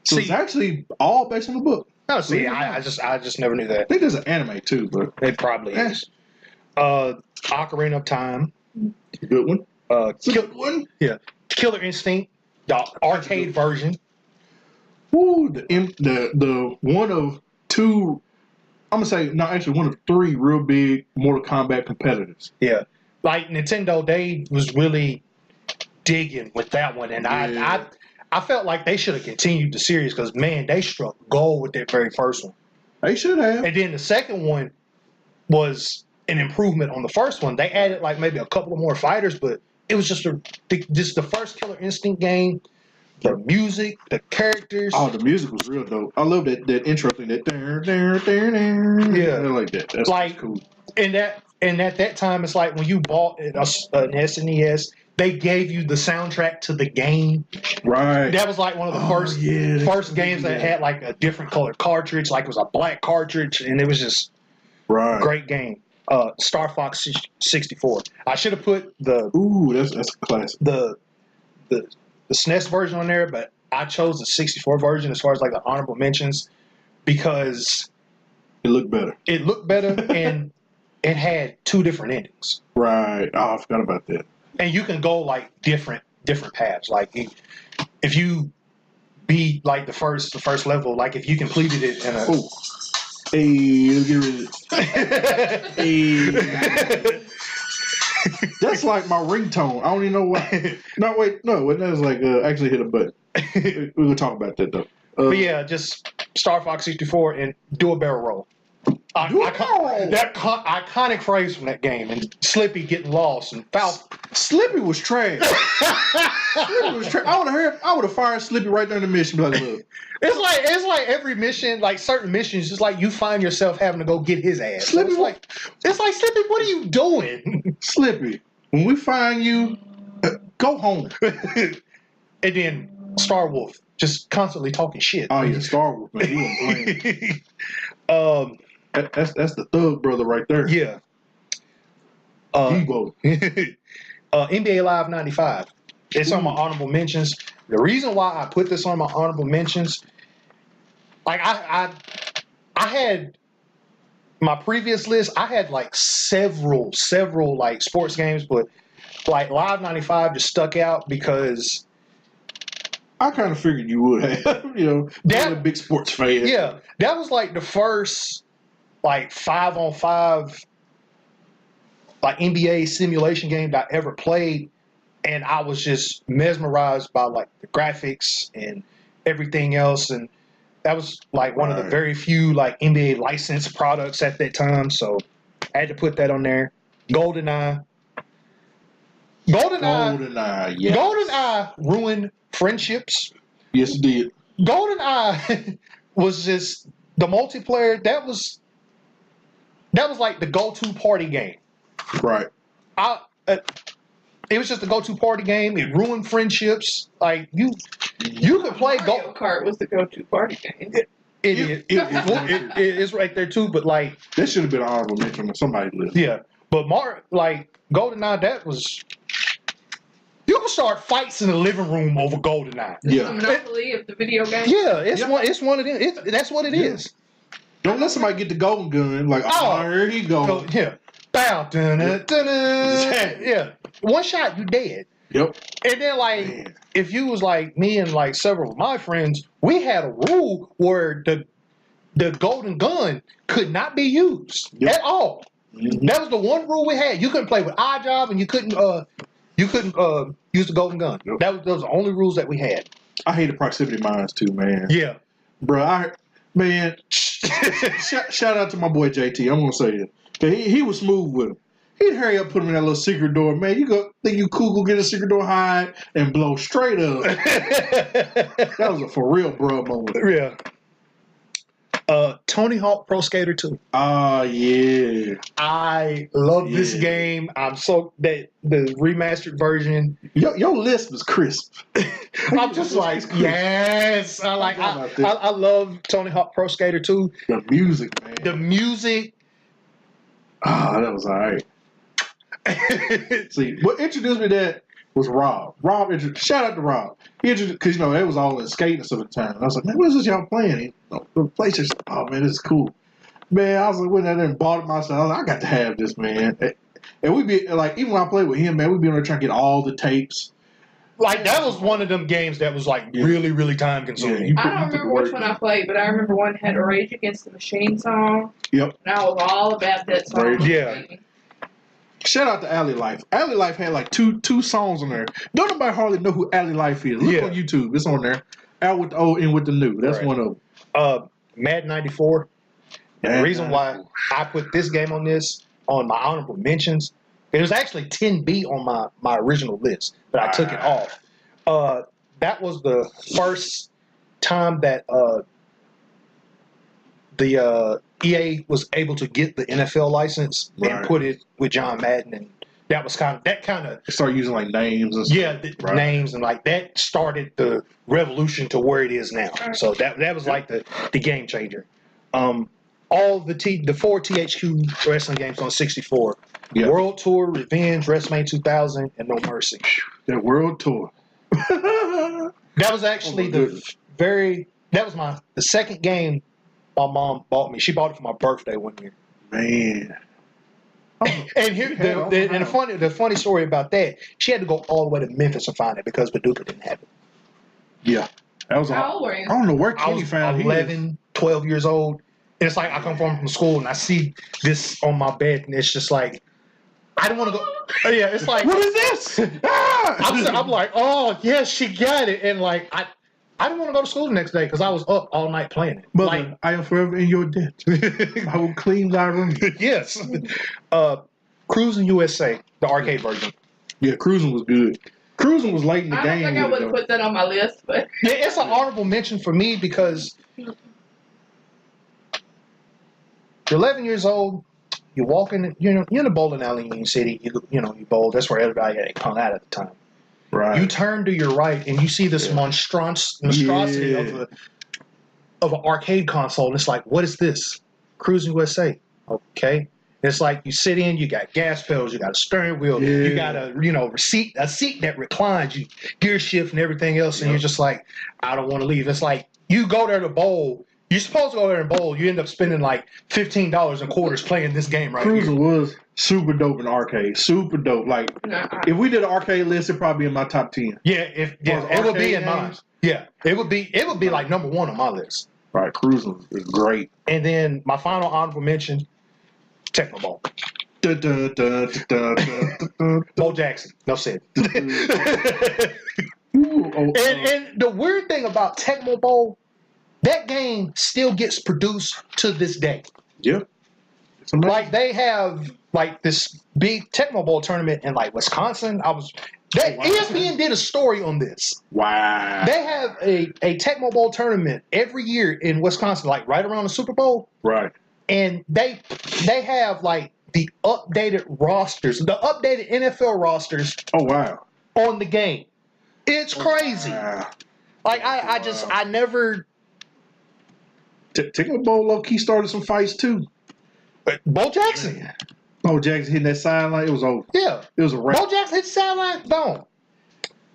So it's actually all based on the book. Oh, see, I just never knew that. I think there's an anime too, but it probably is. Ocarina of Time, good one. Good one. Yeah, Killer Instinct, the arcade version. Ooh, the one of two. I'm gonna say no, actually one of three real big Mortal Kombat competitors. Yeah, like Nintendo, they was really digging with that one, and I felt like they should have continued the series because man, they struck gold with that very first one. They should have. And then the second one was an improvement on the first one. They added like maybe a couple of more fighters, but it was just the first Killer Instinct game. The music, the characters. Oh, the music was real dope. I love that intro thing. That yeah, I like that. That's like cool. And at that time, it's like when you bought an SNES, they gave you the soundtrack to the game. Right. That was like one of the first games that had like a different colored cartridge. Like it was a black cartridge, and it was just great game. Star Fox 64. I should have put the that's a classic. The SNES version on there, but I chose the 64 version as far as like the honorable mentions because it looked better. It looked better, and it had two different endings. Right. Oh, I forgot about that. And you can go like different paths. Like if you beat like the first level, like if you completed it in a hey, let's get rid of it. Hey. That's like my ringtone. I don't even know why. No, wait, no. That was like actually hit a button. We're gonna talk about that though. But yeah, just Star Fox 64 and do a barrel roll. That iconic phrase from that game, and Slippy getting lost and foul. Slippy was trash. Slippy was trash. I would have fired Slippy right there in the mission. Like, look. It's like every mission, like certain missions, it's like you find yourself having to go get his ass. Slippy, so it's like Slippy, what are you doing? Slippy, when we find you, go home. And then Star Wolf just constantly talking shit. Oh yeah, Star Wolf, man, he wasn't playing. That's the thug brother right there. Yeah. Debo. NBA Live 95. It's on my honorable mentions. The reason why I put this on my honorable mentions, like I had my previous list, I had like several like sports games, but like Live 95 just stuck out because I kind of figured you would have, being a big sports fan. Yeah, that was like the first like 5-on-5 like NBA simulation game that I ever played. And I was just mesmerized by like the graphics and everything else. And that was like one of the very few like NBA licensed products at that time. So I had to put that on there. GoldenEye. Yes. GoldenEye ruined friendships. Yes, it did. GoldenEye was just the multiplayer. That was like the go-to party game. Right. It was just a go-to party game. It ruined friendships. Like you could play Mario Kart was the go-to party game. It is right there too. But like that should have been an honorable mention on somebody's list. Yeah, but GoldenEye, that was. You can start fights in the living room over GoldenEye. It's the monopoly of the video game. Yeah, it's one of them. That's what it is. Don't let somebody get the golden gun. Like, here you go. Yeah. Bow. Yeah. One shot, you dead. Yep. And then, if you was like me and like several of my friends, we had a rule where the golden gun could not be used at all. Mm-hmm. That was the one rule we had. You couldn't play with iJob, and you couldn't use the golden gun. Yep. That was the only rules that we had. I hated proximity mines too, man. Yeah. Bro, shout out to my boy JT. I'm gonna say it. He was smooth with him. He'd hurry up, put him in that little secret door. Man, you think you cool, go get a secret door hide and blow straight up. That was a for real bro moment. Yeah. Tony Hawk Pro Skater 2. Yeah. I love this game. I'm so that the remastered version. Your list was crisp. I'm just like, yes. I love Tony Hawk Pro Skater 2. The music, man. The music. That was all right. See, what introduced me to that was Rob. Shout out to Rob. He introduced, because it was all in skating stuff at the time. And I was like, man, what is this y'all playing? The PlayStation. Oh man, this is cool. Man, I was like, went out there and bought it myself. I was like, I got to have this, man. And we'd be like, even when I played with him, man, we'd be on there trying to get all the tapes. Like that was one of them games that was like really, really time consuming. I don't remember which one I played, but I remember one had a Rage Against the Machine song. Yep. And I was all about that song. Yeah. Shout out to Alley Life. Alley Life had like two songs on there. Don't nobody hardly know who Alley Life is. Look on YouTube. It's on there. Out with the old, in with the new. That's one of them. Mad 94. And the reason why I put this game on my honorable mentions, it was actually 10B on my original list, but I took it off. That was the first time that the EA was able to get the NFL license and put it with John Madden, and that was kind of start using like names and stuff. Names, and like that started the revolution to where it is now. So that was like the game changer. All the 4 THQ wrestling games on 64. Yep. World Tour, Revenge, WrestleMania 2000, and No Mercy. That World Tour. That was actually the second game my mom bought me. She bought it for my birthday one year. Man. And here the funny story about that, she had to go all the way to Memphis to find it because Paducah didn't have it. Yeah. That was How old were you? I don't know where Kenny found 11, 12 years old. And it's like I come from school and I see this on my bed and it's just like, I don't want to go. Yeah, it's like, what is this? I'm like, oh yes, she got it, and like I didn't want to go to school the next day because I was up all night playing it. Mother, Like, I am forever in your debt. I will clean thy room. yes. Cruising USA, the arcade version. Yeah, Cruising was good. Cruising was late in the I game. don't think I would have put that on my list, but Yeah, it's an honorable mention for me because you're 11 years old. You walk in, you're in a bowling alley in Union City. You bowl. That's where everybody hung out at the time. Right. You turn to your right and you see this monstrosity of an arcade console, and it's like, what is this? Cruising USA. Okay. It's like you sit in, you got gas pedals, you got a steering wheel, you got a seat that reclines, you gear shift and everything else, and you're just like, I don't want to leave. It's like you go there to bowl. You're supposed to go there and bowl. You end up spending like $15 in quarters playing this game right Cruising here. was super dope in arcade. Super dope. Like, if we did an arcade list, it'd probably be in my top 10. Yeah, it would be in mine. Yeah, it would be like number one on my list. Right, Cruising is great. And then my final honorable mention, Tecmo Bowl. Bo Jackson. No said. And the weird thing about Tecmo Bowl, that game still gets produced to this day. Yep. Like they have like this big Tecmo Bowl tournament in like Wisconsin. ESPN did a story on this. Wow. They have a Tecmo Bowl tournament every year in Wisconsin, like right around the Super Bowl. Right. And they have like the updated rosters, the updated NFL rosters. Oh wow. On the game. It's crazy. Wow. Like I never. Tecmo Bowl low key started some fights too. Bo Jackson. Bo Jackson hitting that sideline, it was over. Yeah. It was a wrap. Bo Jackson hit the sideline, boom.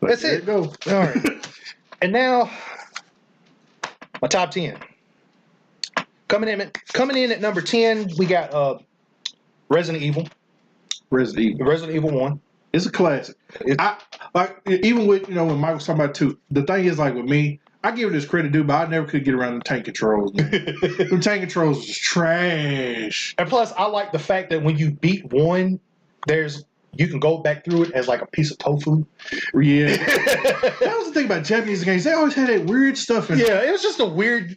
That's there it. You go. All right. And now, my top 10. Coming in at number 10, we got Resident Evil. Resident Evil 1. It's a classic. Even with, when Mike was talking about 2, the thing is, like with me, I give it this credit due, but I never could get around the tank controls, man. The tank controls was trash. And plus, I like the fact that when you beat 1, you can go back through it as like a piece of tofu. Yeah. That was the thing about Japanese games. They always had that weird stuff in it was just a weird,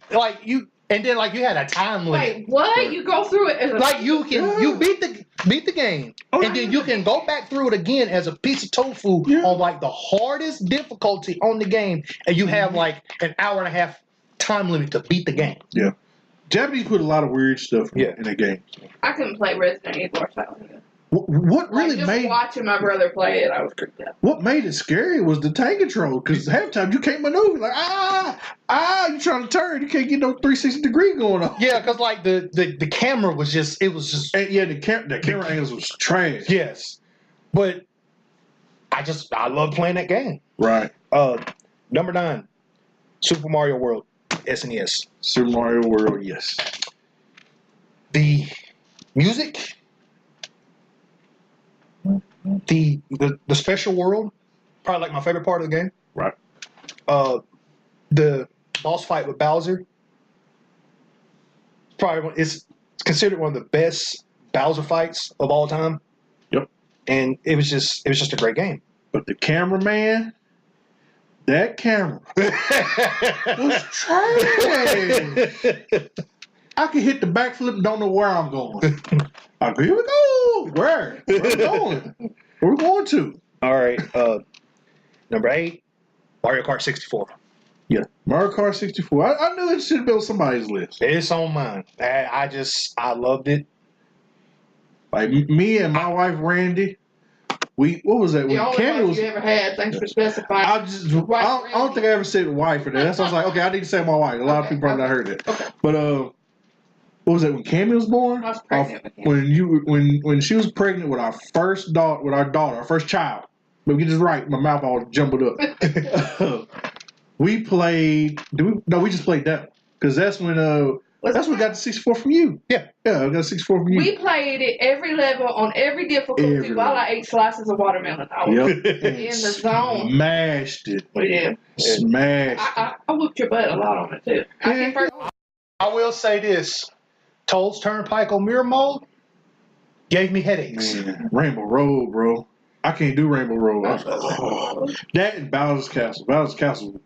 and then like you had a time limit. Wait, what? You go through it as a you beat the game, and then you can go back through it again as a piece of tofu on like the hardest difficulty on the game, and you have like an hour and a half time limit to beat the game. Yeah, Japanese put a lot of weird stuff in the game. I couldn't play Resident Evil or something. What really made watching my brother play it, I was creeped out. What made it scary was the tank control, because half the time you can't maneuver. Like you trying to turn, you can't get no 360-degree going on. Yeah, because like the camera was just the camera angles was trash. Yes, but I love playing that game. Right. Number 9, Super Mario World, SNES. Super Mario World, yes. The music. The special world, probably like my favorite part of the game. Right. The boss fight with Bowser, it's considered one of the best Bowser fights of all time. Yep. And it was just a great game. But the cameraman, that camera was trash. I can hit the backflip and don't know where I'm going. Here we go. Where are we going? Where we going to? All right. Number 8, Mario Kart 64. Yeah, Mario Kart 64. I knew it should be on somebody's list. It's on mine. I loved it. Like me and my wife Randy, what was that? The only wife you ever had. Thanks for specifying. I don't think I ever said wife for that. That's why I was like, okay, I need to say my wife. A lot of people probably not heard it. Okay. But what was that when Cammy was born? I was pregnant with when she was pregnant with our first daughter, our first child. Let me get this right. My mouth all jumbled up. We played. We just played that because that's when we got the 64 from you. Yeah, I got the 64 from you. We played it every level on every difficulty while I ate slices of watermelon. I was in the zone. Smashed it. We did. Smashed. I whooped your butt a lot on it too. I will say this: Toad's Turnpike on mirror mode. Gave me headaches. Man, Rainbow Road, bro. I can't do Rainbow Road. That and Bowser's Castle. Bowser's Castle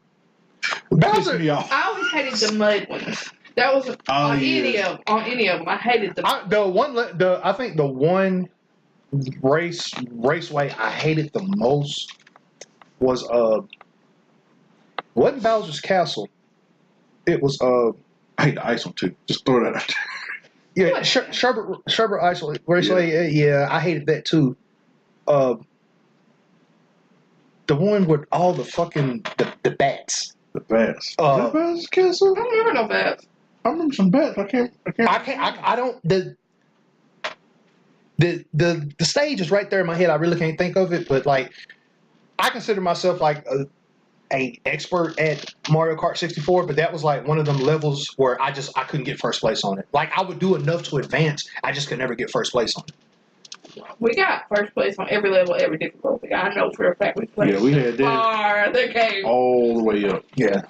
pissed me off. I always hated the mud ones. That was any of them. I hated them. I think the one raceway I hated the most was wasn't Bowser's Castle. It was I hate the ice one too. Just throw that out there. Yeah, Sherbert Ice Raceway. Yeah, I hated that too. The one with all the fucking the bats. The bats. Is that Bowser's Castle? I don't remember no bats. I remember some bats. I don't. The stage is right there in my head. I really can't think of it, but like, I consider myself like a expert at Mario Kart 64, but that was like one of them levels where I couldn't get first place on it. Like, I would do enough to advance, I just could never get first place on it. We got first place on every level, every difficulty. I know for a fact we played. Yeah, we had that the game all the way up. Yeah.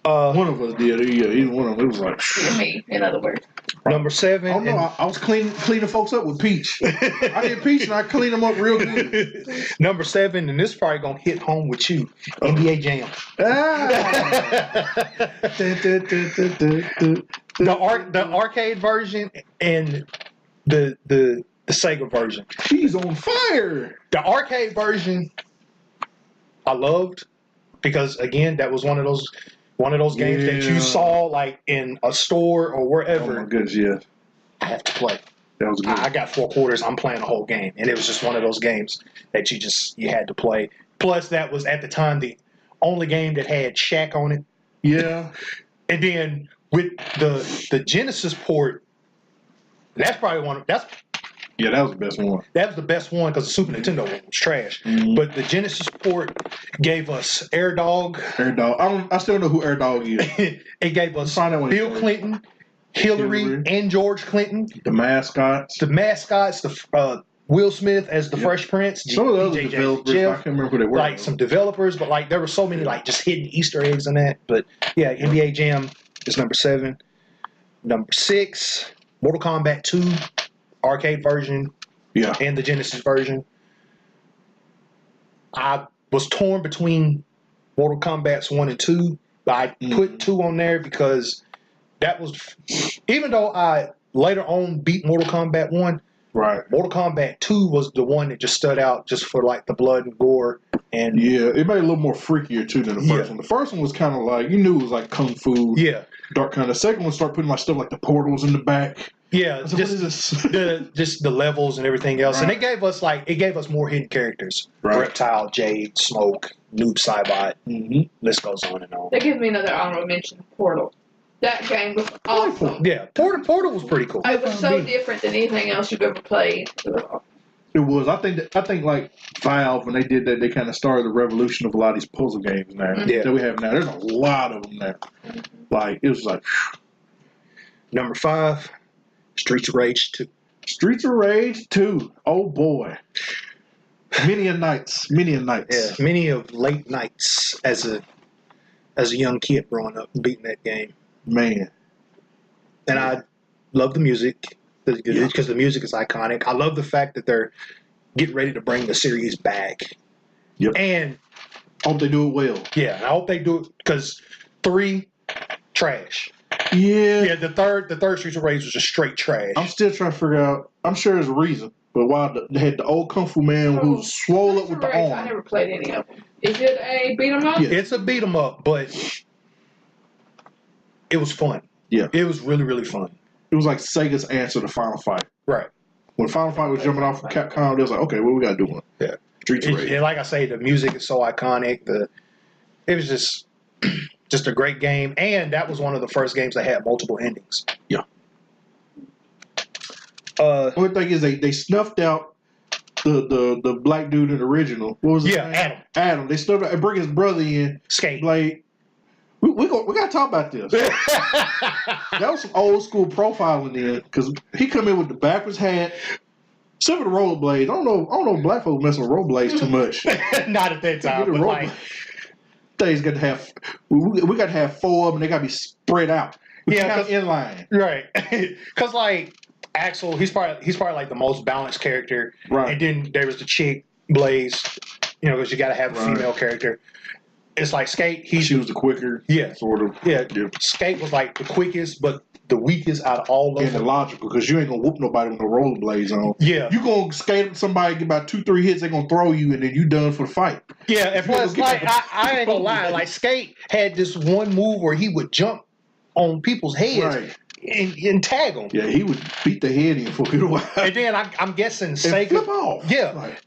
One of us did. Yeah, either one of them. It was like me, in other words. Number 7. Oh no, I was cleaning folks up with Peach. I did Peach and I cleaned them up real good. Number 7, and this is probably gonna hit home with you. NBA Jam. The arcade version and the Sega version. She's on fire. The arcade version I loved because again that was one of those games that you saw like in a store or wherever. Oh my goodness, yeah. I have to play. That was good. I got 4 quarters. I'm playing the whole game, and it was just one of those games that you had to play. Plus, that was at the time the only game that had Shaq on it. Yeah. And then with the Genesis port, that's probably Yeah, that was the best one. That was the best one because the Super Nintendo one was trash. Mm-hmm. But the Genesis port gave us Air Dog. I still know who Air Dog is. It gave us Bill Clinton, Hillary, and George Clinton. The mascots. The Will Smith as the Fresh Prince. Some of those developers, I can't remember who they were. Like some developers, but like there were so many like just hidden Easter eggs in that. But yeah, NBA Jam is number 7. Number 6, Mortal Kombat 2. Arcade version, and the Genesis version. I was torn between Mortal Kombat's 1 and 2, but I put 2 on there because that was, even though I later on beat Mortal Kombat 1, right? Mortal Kombat 2 was the one that just stood out just for like the blood and gore. And yeah, it made it a little more freakier too than the first one. The first one was kind of like, you knew it was like kung fu, dark kind. The second one started putting like stuff like the portals in the back. Yeah, like, just the levels and everything else, and it gave us more hidden characters: Reptile, Jade, Smoke, Noob Saibot. List goes on and on. That gives me another honorable mention: Portal. That game was awesome. Yeah, Portal was pretty cool. It was so different than anything else you've ever played. It was. I think like Valve, when they did that, they kind of started the revolution of a lot of these puzzle games now that we have now. There's a lot of them now. Like it was like number 5. Streets of Rage 2. Streets of Rage 2. Oh boy. Many a nights. Yeah, many of late nights as a young kid growing up and beating that game. Man. And I love the music because the music is iconic. I love the fact that they're getting ready to bring the series back. Yep. And I hope they do it well. Yeah, I hope they do it because 3, trash. Yeah, the third Streets of Rage was just straight trash. I'm still trying to figure out. I'm sure there's a reason, but why they had the old Kung Fu man who swole up with the arm. I never played any of them. Is it a beat 'em up? Yeah. It's a beat 'em up, but it was fun. Yeah, it was really really fun. It was like Sega's answer to Final Fight. Right. When Final Fight was jumping off from Capcom, they was like, okay, what we got to do? Yeah. Streets of Rage. And like I say, the music is so iconic. It was just a great game, and that was one of the first games that had multiple endings. Yeah. Only thing is they snuffed out the black dude in the original. What was his name? Adam. Adam. They snuffed out and bring his brother in. Skate. Like we gotta talk about this. That was some old school profiling there because he come in with the backwards hat. Some of the rollerblades. I don't know. Black folks mess with rollerblades too much. Not at that time. But like, things got to have. We got to have 4 of them. They got to be spread out. Kind of in line. Right. Because like Axel, he's probably like the most balanced character. Right. And then there was the chick, Blaze, because you got to have a female character. It's like Skate. She was the quicker, sort of. Yeah. Skate was like the quickest, but the weakest out of all of them. And illogical, because you ain't gonna whoop nobody with no rollerblades on. Yeah. You gonna skate up somebody, get about 2-3 hits, they gonna throw you, and then you done for the fight. Yeah, and plus, like, I ain't gonna lie, like, Skate had this one move where he would jump on people's heads and tag them. Yeah, he would beat the head in for a little while. And then I'm guessing Sega. And flip off. Yeah. Like,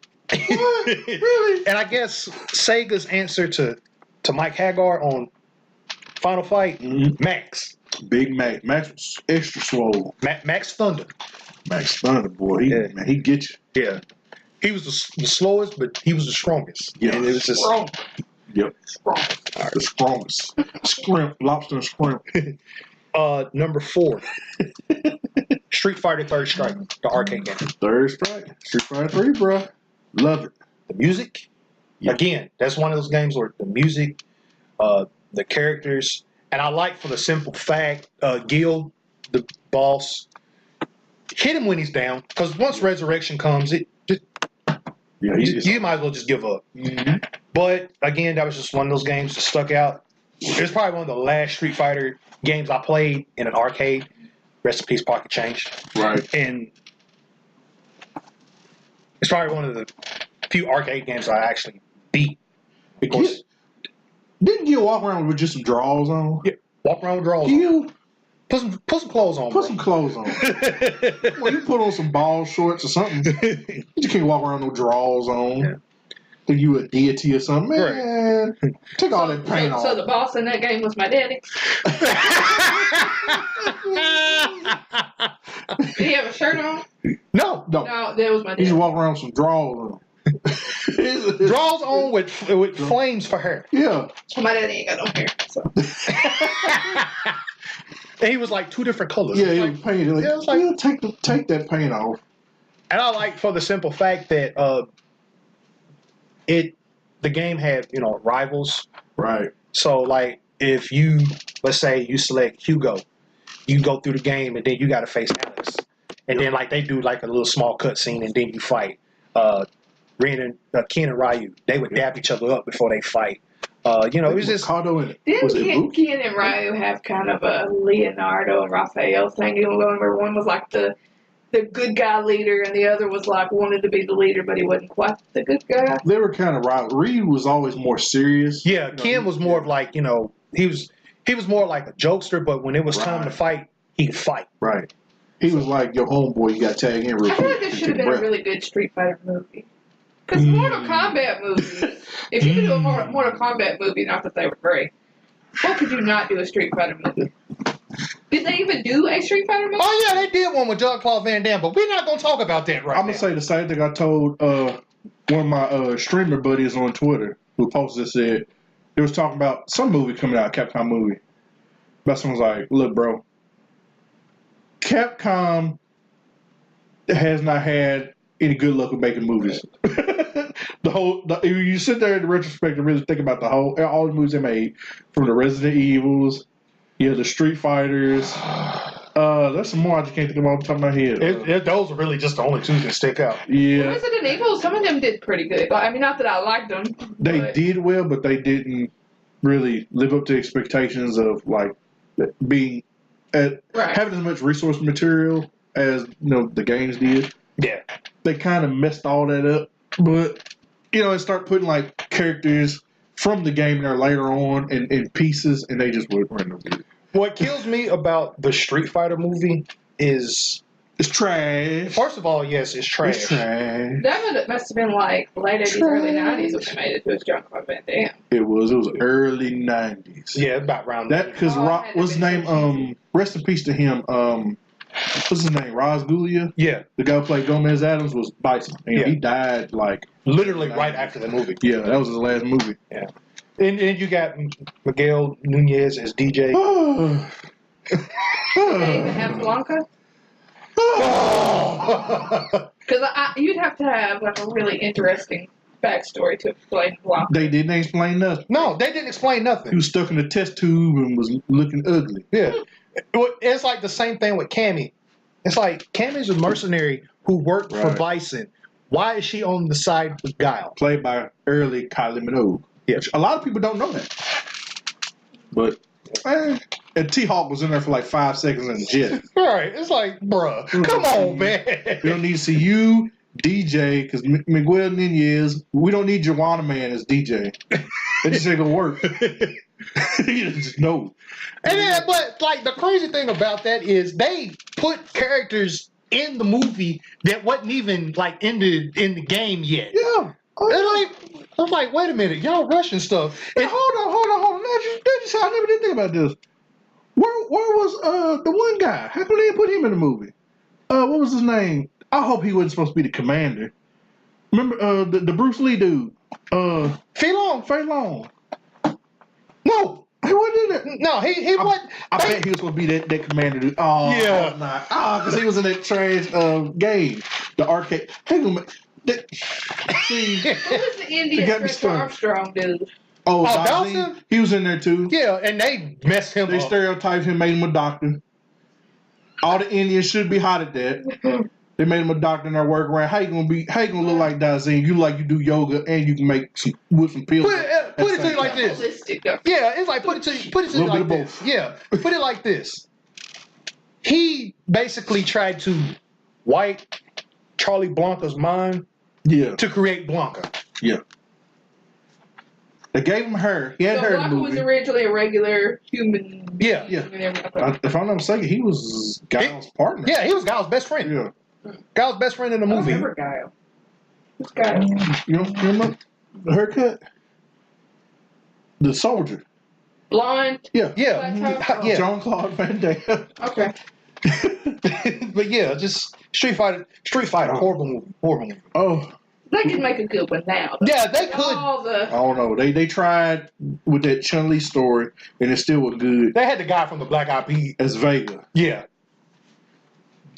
what? Really? And I guess Sega's answer to Mike Hagar on Final Fight, Max. Big Max. Max was extra swole. Max Thunder. Max Thunder, boy. He get you. Yeah. He was the slowest, but he was the strongest. Yeah. And it was just... Strong. Yep. Strong. The strongest. Scrimp. Lobster and scrimp. Number 4. Street Fighter Third Strike, the arcade game. Third Strike. Street Fighter 3, bro. Love it. The music, again, that's one of those games where the music, the characters, and I like for the simple fact, Gil, the boss, hit him when he's down, because once Resurrection comes, you might as well just give up. Mm-hmm. But again, that was just one of those games that stuck out. It's probably one of the last Street Fighter games I played in an arcade. Rest in peace, Pocket Change. Right. And it's probably one of the few arcade games I actually beat. Because didn't you walk around with just some drawers on? Yeah, walk around with drawers on. Put some clothes on. Put some clothes on. Well, you put on some ball shorts or something. You just can't walk around with no drawers on. Yeah. Think you a deity or something. Man, take all that paint off. So the boss in that game was my daddy. Did he have a shirt on? No. No, that was my daddy. He just walk around with some drawers on. Draws on with flames for hair. Yeah. So my daddy ain't got no hair. So. And he was like 2 different colors. Yeah, he was painted. Take that paint off. And I like for the simple fact that the game had rivals. Right. So like if you, let's say you select Hugo, you go through the game and then you got to face Alex, and then like they do like a little small cutscene and then you fight. Ken and Ryu, they would dap each other up before they fight. It was just Ricardo in it. Didn't Ken and Ryu have kind of a Leonardo and Raphael thing? You know, where one was like the good guy leader and the other was like wanted to be the leader, but he wasn't quite the good guy. They were kind of rival. Ryu was always more serious. Yeah, Ken was more of like he was more like a jokester, but when it was time to fight, he'd fight. Right. He was like your homeboy. You got to tag in real quick. I feel like this should have been a really good Street Fighter movie. Because Mortal Kombat movies, if you could do a Mortal Kombat movie, not that they were great, what could you not do a Street Fighter movie? Did they even do a Street Fighter movie? Oh, yeah, they did one with Jean-Claude Van Damme, but we're not going to talk about that right now. I'm going to say the same thing I told one of my streamer buddies on Twitter who posted this, said, they was talking about some movie coming out, Capcom movie. But someone's like, look, bro, Capcom has not had any good luck with making movies. You sit there in the retrospect and really think about all the movies they made, from the Resident Evils, the Street Fighters. There's some more I just can't think of off the top of my head. Those are really just the only 2 that stick out. Yeah. Resident Evil, some of them did pretty good. I mean, not that I liked them. They did well, but they didn't really live up to expectations of like being having as much resource material as the games did. Yeah. They kind of messed all that up, but and start putting like characters from the game there later on in pieces, and they just weren't no good. What kills me about the Street Fighter movie is it's trash. First of all, yes, it's trash. It's trash. That must have been like late 80s, early 90s when they made it to his Jean-Claude Van Damme. It was early 90s. Yeah, about around that because what's his name? Rest in peace to him. What's his name? Razgulia? Yeah. The guy who played Gomez Adams was Bison. And he died like literally right after the movie. Yeah, that was his last movie. Yeah. And you got Miguel Nunez as DJ. Have Blanca? Because you'd have to have like a really interesting backstory to explain Blanca. They didn't explain nothing. No, they didn't explain nothing. He was stuck in a test tube and was looking ugly. Yeah. It's like the same thing with Cammy. It's like Cammy's a mercenary who worked for Bison. Why is she on the side with Guile? Played by early Kylie Minogue. Yeah. Which a lot of people don't know that. But and T-Hawk was in there for like 5 seconds in the jet. Right. It's like, bruh, come on, man. We don't need to see you, DJ, because Miguel Nunez, we don't need Joanna Man as DJ. It just ain't gonna work. You just know. And then, but like the crazy thing about that is they put characters in the movie that wasn't even like in the game yet. Yeah. I'm like, wait a minute, y'all rushing stuff. And hold on. I never did think about this. Where was the one guy? How come they didn't put him in the movie? What was his name? I hope he wasn't supposed to be the commander. Remember the Bruce Lee dude? Fei Long. No, he wasn't in it. No, he wasn't. I bet he was supposed to be that commander dude. Oh, yeah. Because he was in that trash game, the arcade. Hang on, see, Who was the Indian Chris Armstrong dude? Oh, Dawson? He was in there too. Yeah, and they messed him up. They stereotyped him, made him a doctor. All the Indians should be hot at that. They made him a doctor in their work around. How you gonna look like Dazine? You do yoga and you can make some pills. Put it to you like this. Yeah, it's like put it to you like this. Yeah, put it like this. He basically tried to wipe Charlie Blanca's mind. Yeah. To create Blanca. Yeah. They gave him her. He had her in the Blanca movie. was originally a regular human. Yeah. If I'm not mistaken, he was Guile's partner. Yeah, he was Guile's best friend. Yeah. Guile's best friend in the movie. I remember Guile. Who's Guile? You don't remember the haircut? The soldier. Blonde? Yeah. Yeah. Jean-Claude Van Damme. Okay. But yeah, just Street Fighter, horrible movie. Oh. They could make a good one now. Yeah, they could. I don't know. They tried with that Chun-Li story, and it still was good. They had the guy from the Black Eyed Peas as Vega. Yeah.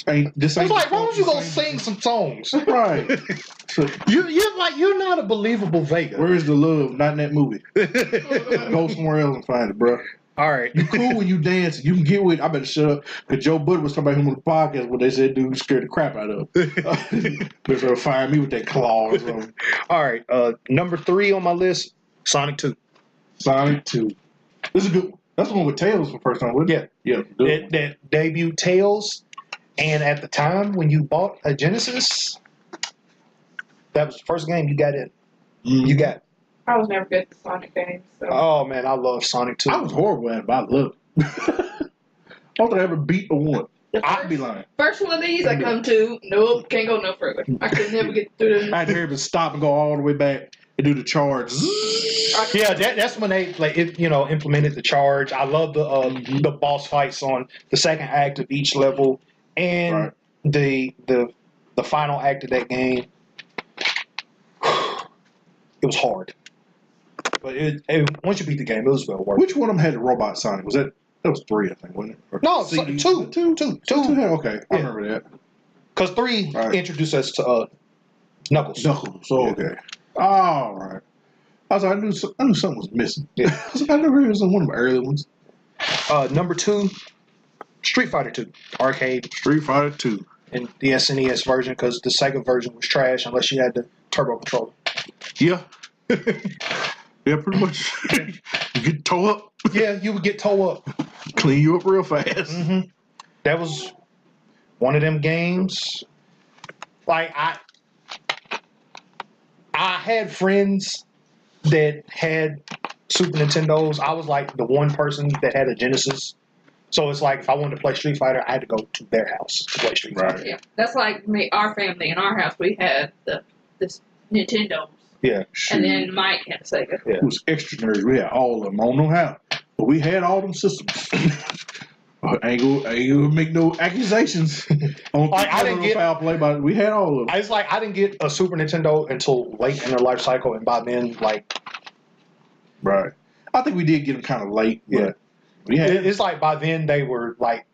It's like, why don't you go sing some songs? Right. So, you're not a believable Vega. Where's the love? Not in that movie. Go somewhere else and find it, bro. All right. You cool when you dance. You can get with it. I better shut up. Because Joe Budden was talking about him on the podcast where they said dude scared the crap out of him. They're firing me with that claw or something. All right. Number 3 on my list, Sonic 2. Sonic 2. This is a good one. That's the one with Tails for the first time, wasn't it? Yeah. That debut Tails. And at the time when you bought a Genesis, that was the first game you got in. Mm-hmm. You got. I was never good at Sonic games. So. Oh man, I love Sonic 2. I was horrible at it, but I loved it. I don't think I ever beat a one. I'd be lying. First one of these I come to, nope, can't go no further. I could never get through them. I had to hear him stop and go all the way back and do the charge. Yeah, that's when they implemented the charge. I love the boss fights on the second act of each level and the final act of that game. It was hard. But once you beat the game, it was well worth it. Which one of them had the robot Sonic? That was 3, I think, wasn't it? Or no, CD? 2. 2. Okay, I remember that. Because 3 introduced us to Knuckles. Oh, okay. All right. I knew something was missing. Yeah. I never heard of one of the early ones. Number 2, Street Fighter 2 arcade. Street Fighter 2. And the SNES version, because the Sega version was trash unless you had the turbo controller. Yeah. Yeah, pretty much. You get toe up. Yeah, you would get toe up. Clean you up real fast. Mm-hmm. That was one of them games. Like, I had friends that had Super Nintendos. I was like the one person that had a Genesis. So it's like if I wanted to play Street Fighter, I had to go to their house to play Street Fighter. Yeah, that's like our family in our house. We had this Nintendo. Yeah. And then Mike had a Sega. Yeah. It was extra nerds. We had all of them. I don't know how. But we had all them systems. I ain't gonna make no accusations. I didn't get foul play, but we had all of them. It's like I didn't get a Super Nintendo until late in their life cycle, and by then, like, right. I think we did get them kind of late. Yeah. It's like by then they were like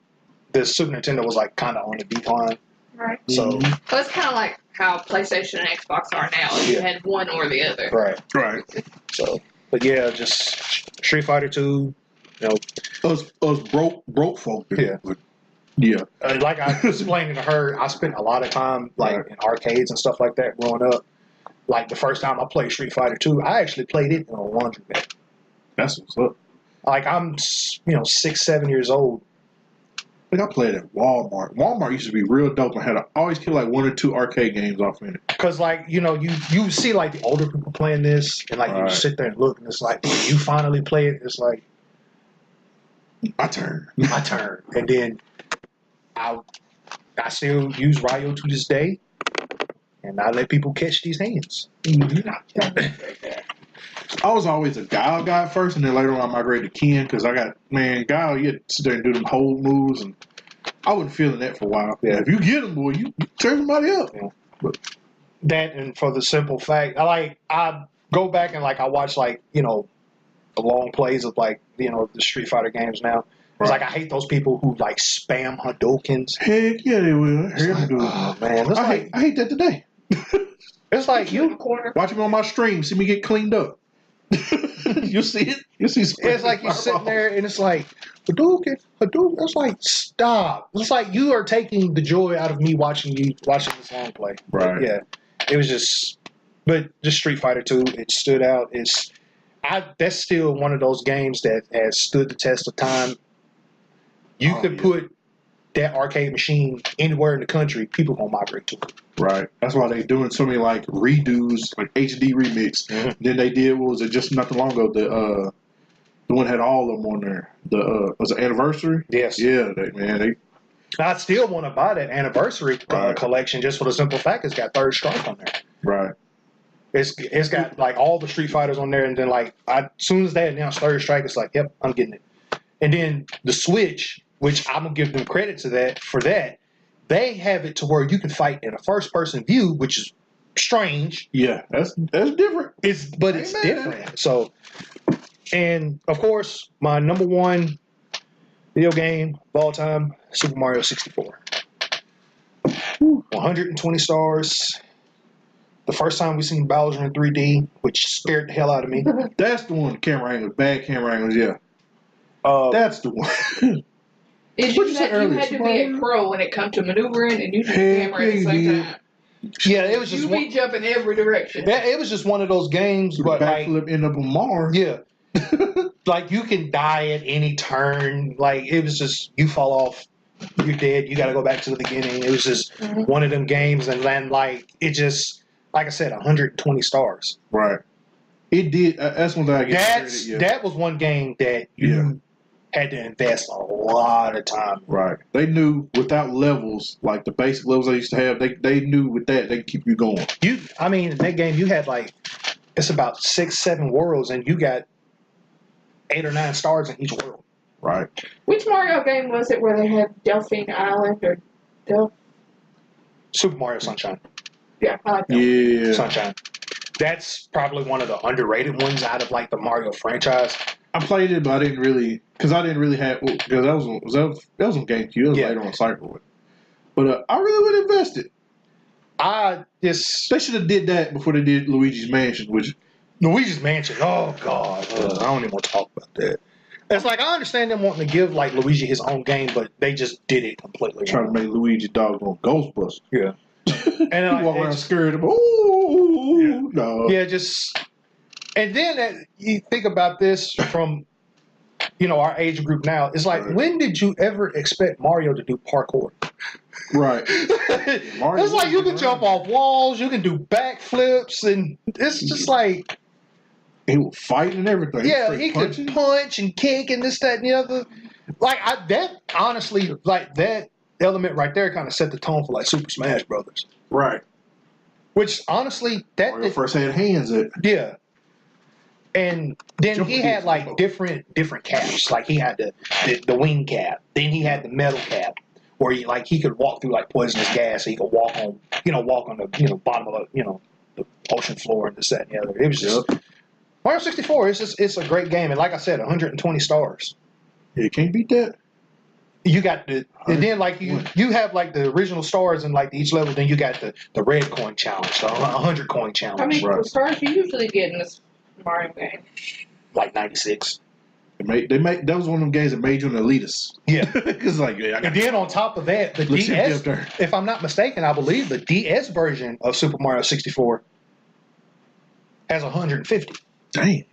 the Super Nintendo was like kind of on the decline. Right. So well, it's kind of like how PlayStation and Xbox are now. You had one or the other. Right. So, but yeah, just Street Fighter 2. You know, us broke folk. Yeah. Yeah. Like I was explaining to her, I spent a lot of time like in arcades and stuff like that growing up. Like the first time I played Street Fighter 2, I actually played it in a laundromat. That's what's up. Like I'm, 6, 7 years old. I think I played at Walmart. Walmart used to be real dope. I always kill like 1 or 2 arcade games off in it. Because like you see like the older people playing this, and like you sit there and look, and it's like when you finally play it, it's like my turn, and then I still use Ryo to this day, and I let people catch these hands. I was always a Guile guy at first, and then later on I migrated to Ken because Guile, you had to sit there and do them hold moves, and I wasn't feeling that for a while. Yeah, if you get them, boy, you turn somebody up. Yeah. But that, and for the simple fact, I go back and I watch the long plays of the Street Fighter games now. It's like I hate those people who spam Hadoukens. Heck yeah, they will. Oh man, I hate that today. It's like you watch me on my stream, see me get cleaned up. You see it? You see? It's like you're sitting there and it's like Hadouken. It's like stop. It's like you are taking the joy out of me watching this long play. Right. But yeah, it was just. But just Street Fighter 2, it stood out. That's still one of those games that has stood the test of time. You could put that arcade machine anywhere in the country, people gonna migrate to it. Right. That's why they doing so many redos, HD remix. Mm-hmm. Then they did just not too long ago the one had all of them on there. Was it Anniversary? Yes. Yeah, I still want to buy that Anniversary collection just for the simple fact it's got Third Strike on there. Right. It's got all the Street Fighters on there, and then as soon as they announced Third Strike, it's like, yep, I'm getting it. And then the Switch, which I'm gonna give them credit for that, they have it to where you can fight in a first-person view, which is strange. Yeah, that's different. It's different. So, and of course, my number one video game of all time, Super Mario 64. 120 stars. The first time we seen Bowser in 3D, which scared the hell out of me. That's the one. Camera angles, bad camera angles. Yeah. That's the one. It's just that you had to be a pro when it comes to maneuvering and using the camera at the same time. Yeah, it was just you be jumping every direction. Yeah, it was just one of those games, but backflip end up on Mars. Yeah, you can die at any turn. It was just you fall off, you're dead. You got to go back to the beginning. It was just one of them games, and then it just like I said, 120 stars. Right. It did. That's one thing I get. That was one game that you had to invest a lot of time. Right. They knew without levels, the basic levels they used to have, they knew with that they could keep you going. In that game you had it's about 6, 7 worlds, and you got 8 or 9 stars in each world. Right. Which Mario game was it where they had Delphine Island or Super Mario Sunshine. Yeah, I like that. Yeah. Sunshine. That's probably one of the underrated ones out of the Mario franchise. I played it, but I didn't really have because that was on GameCube. It was later on Cycle. But I really would have invested. They should have did that before they did Luigi's Mansion, Luigi's Mansion. Oh God, I don't even want to talk about that. It's I understand them wanting to give Luigi his own game, but they just did it completely. Trying to make Luigi doggone Ghostbusters. Yeah. And walk around scared of him. Ooh, no. Yeah, just. And then you think about this from, our age group now. It's when did you ever expect Mario to do parkour? Right. It's you can jump off walls, you can do backflips, and it's just he will fight and everything. Yeah, he could punch and kick and this, that, and the other. That element right there kind of set the tone for Super Smash Brothers. Right. Which honestly, Mario first had hands at. Yeah. And then he had different caps. He had the wing cap. Then he had the metal cap, where he could walk through poisonous gas. So he could walk on the bottom of the ocean floor and this, that, and the other. It was just Mario 64. It's a great game, and like I said, 120 stars. You can't beat that. You got and then you have the original stars in each level. Then you got the red coin challenge, the 100 coin challenge. How many stars do you usually get in this Mario game? 96. That was one of them games that made you an elitist. Yeah. Because like, yeah, And then on top of that, the DS, if I'm not mistaken, I believe the DS version of Super Mario 64 has 150. Dang.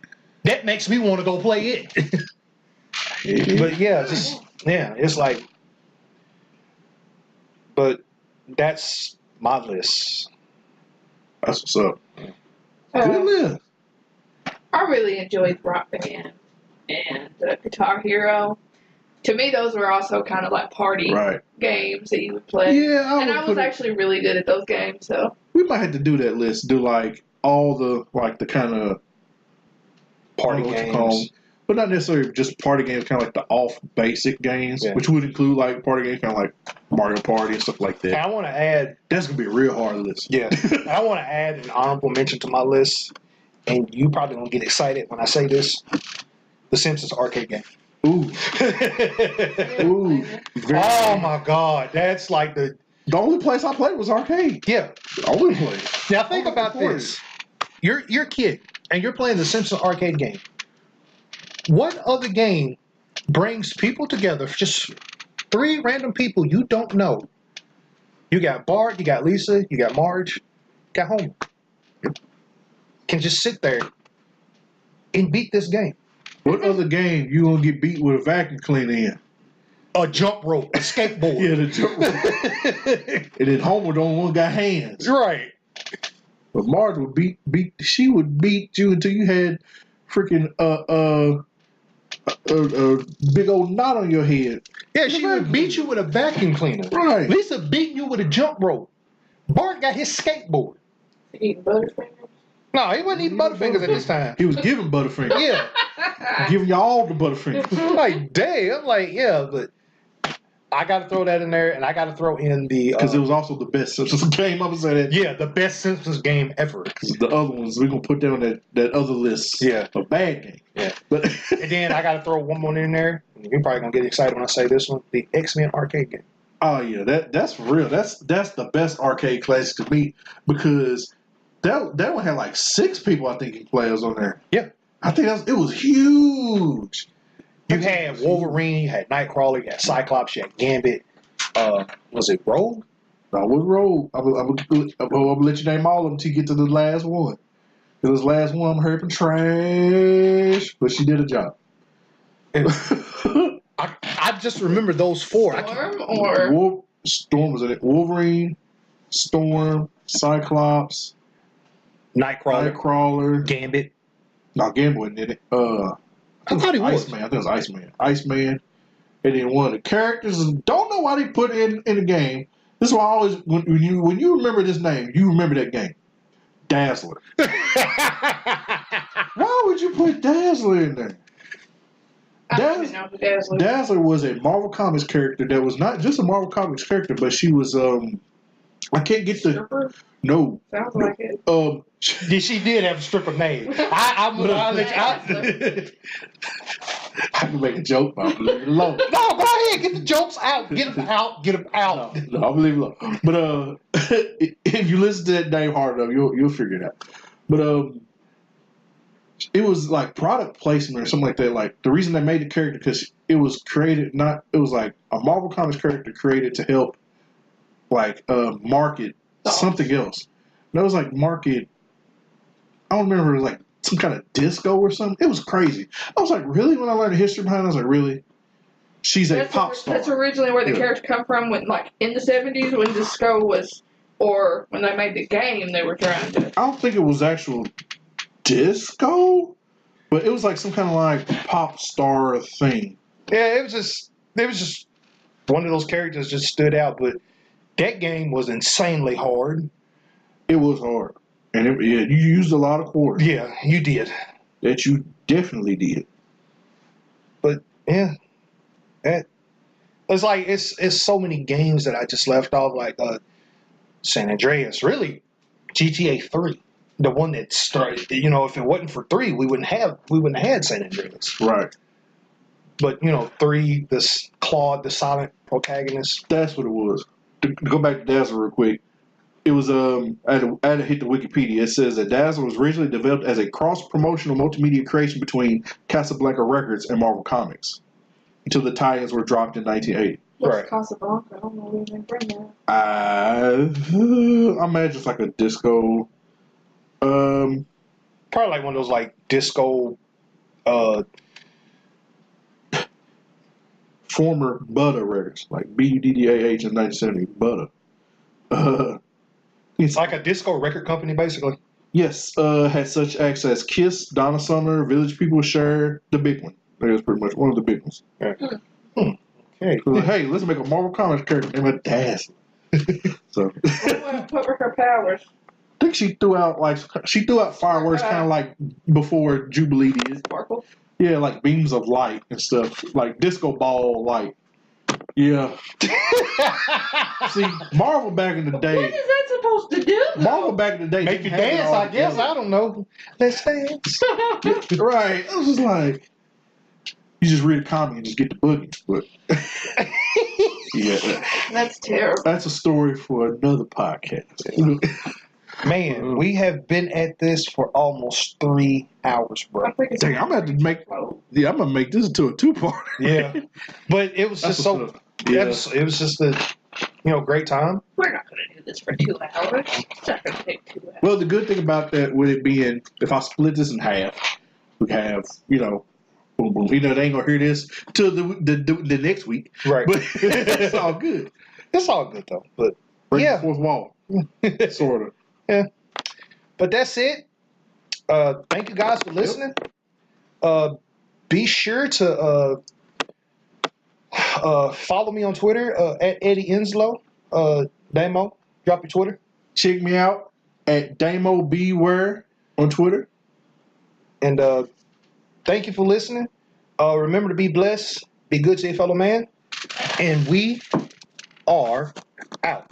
That makes me want to go play it. But yeah, it's like, but that's my list. That's what's up. Good list. I really enjoyed Rock Band and Guitar Hero. To me, those were also kind of like party games that you would play. Yeah, I was actually really good at those games. So we might have to do that list. Do like all the kind of party games, but not necessarily just party games. Kind of like the off basic games, which would include like party games, kind of like Mario Party and stuff like that. And I want to add. That's gonna be a real hard list. Yeah, I want to add an honorable mention to my list, and you probably gonna get excited when I say this: The Simpsons arcade game. Ooh. Ooh. Oh my God, that's like the only place I played was arcade. Yeah, the only place. Now think about this: you're a kid and you're playing the Simpsons arcade game. What other game brings people together? Just 3 random people you don't know. You got Bart, you got Lisa, you got Marge, you got Homer. Can just sit there and beat this game. What other game you gonna get beat with a vacuum cleaner in? A jump rope, a skateboard. Yeah, the jump rope. And then Homer don't want got hands. Right. But Marge would beat you until you had freaking a big old knot on your head. Yeah, she would beat you with a vacuum cleaner. Right. Lisa beat you with a jump rope. Bart got his skateboard. Eating Butterfingers? No, he wasn't eating Butterfingers at this time. He was giving Butterfingers. Yeah. Giving you all the Butterfingers. Like, damn. I'm like, yeah, but I got to throw that in there, and I got to throw in the... Because it was also the best Simpsons game. I'm going to say that. Yeah, the best Simpsons game ever. Because the other ones, we're going to put down that other list of bad game. Yeah. But and then I got to throw one more in there. You're probably going to get excited when I say this one. The X-Men arcade game. Oh, yeah. That's for real. That's the best arcade classic to me. Because that one had like 6 people, I think, players on there. Yeah. I think it was huge. You had Wolverine, you had Nightcrawler, you had Cyclops, you had Gambit. Was it Rogue? No, it was Rogue. I'm gonna let you name all of them until you get to the last one. It was the last one. I'm hearing trash, but she did a job. I just remember those 4. Storm was in it. Wolverine, Storm, Cyclops, Nightcrawler, Gambit. No, Gambit wasn't in it. I thought he was. Iceman. I think it was Iceman. Iceman. And then one of the characters, don't know why they put it in the game. This is why I always, when you remember this name, you remember that game. Dazzler. Why would you put Dazzler in there? Dazzler was a Marvel Comics character that was not just a Marvel Comics character, but she was, I can't get the... Stripper? No. Sounds like it. She did have a stripper name. I'll let you... I can make a joke, but I'm leave it alone. No, go ahead. Get the jokes out. Get them out. Get them out. No, I'm leave it alone. But if you listen to that name hard enough, you'll figure it out. But it was like product placement or something like that. Like the reason they made the character because it was created it was like a Marvel Comics character created to help like market something else. And it was like market. I don't remember. It was like some kind of disco or something. It was crazy. I was like, really? When I learned the history behind it, I was like, really? She's a pop star. That's originally where the character come from when, like, in the 70s when disco was, or when they made the game, they were trying to. I don't think it was actual disco, but it was like some kind of like pop star thing. Yeah, it was just one of those characters just stood out, but that game was insanely hard. It was hard. And you used a lot of quarters. Yeah, you did. That you definitely did. But yeah, it's like it's so many games that I just left off, like San Andreas. Really, GTA 3, the one that started. You know, if it wasn't for 3, we wouldn't have had San Andreas. Right. But 3, Claude, the silent protagonist. That's what it was. To go back to Dazzler real quick. It was I had to hit the Wikipedia. It says that Dazzle was originally developed as a cross-promotional multimedia creation between Casablanca Records and Marvel Comics until the tie-ins were dropped in 1980. What's Right. Casablanca? I don't know where you bring that. I imagine it's like a disco. Probably like one of those like disco. Former Butter Records, like Buddah in 1970. Butter. It's like a disco record company, basically. Yes, had such acts as Kiss, Donna Summer, Village People, Cher, the big one. That was pretty much one of the big ones. Okay. Like, hey, let's make a Marvel Comics character named a Dazzle. So, What were her powers? I think she threw out fireworks kind of like before Jubilee did. Sparkle. Yeah, like beams of light and stuff, like disco ball light. Yeah. See, Marvel back in the day. What is that supposed to do? Marvel back in the day. Make you didn't have it dance, all I guess. together. I don't know. Let's dance. Right. I was just like, you just read a comic and just get the boogie. But yeah, That's terrible. that's a story for another podcast. Man, we have been at this for almost 3 hours, bro. Dang, I'm gonna make this into a 2-part. Yeah, but it was just so. Yeah. It was just a great time. We're not going to do this for 2 hours. It's not going to take 2 hours. Well, the good thing about that, with it being, if I split this in half, we have, boom, boom. They ain't gonna hear this till the next week. Right. But it's all good. It's all good though. But Break yeah, the fourth wall, sort of. yeah. But that's it. Thank you guys for listening. Be sure to follow me on Twitter at Eddie Endslow. Damo, drop your Twitter. Check me out at Damo Beware on Twitter. And thank you for listening. Remember to be blessed, be good to your fellow man, and we are out.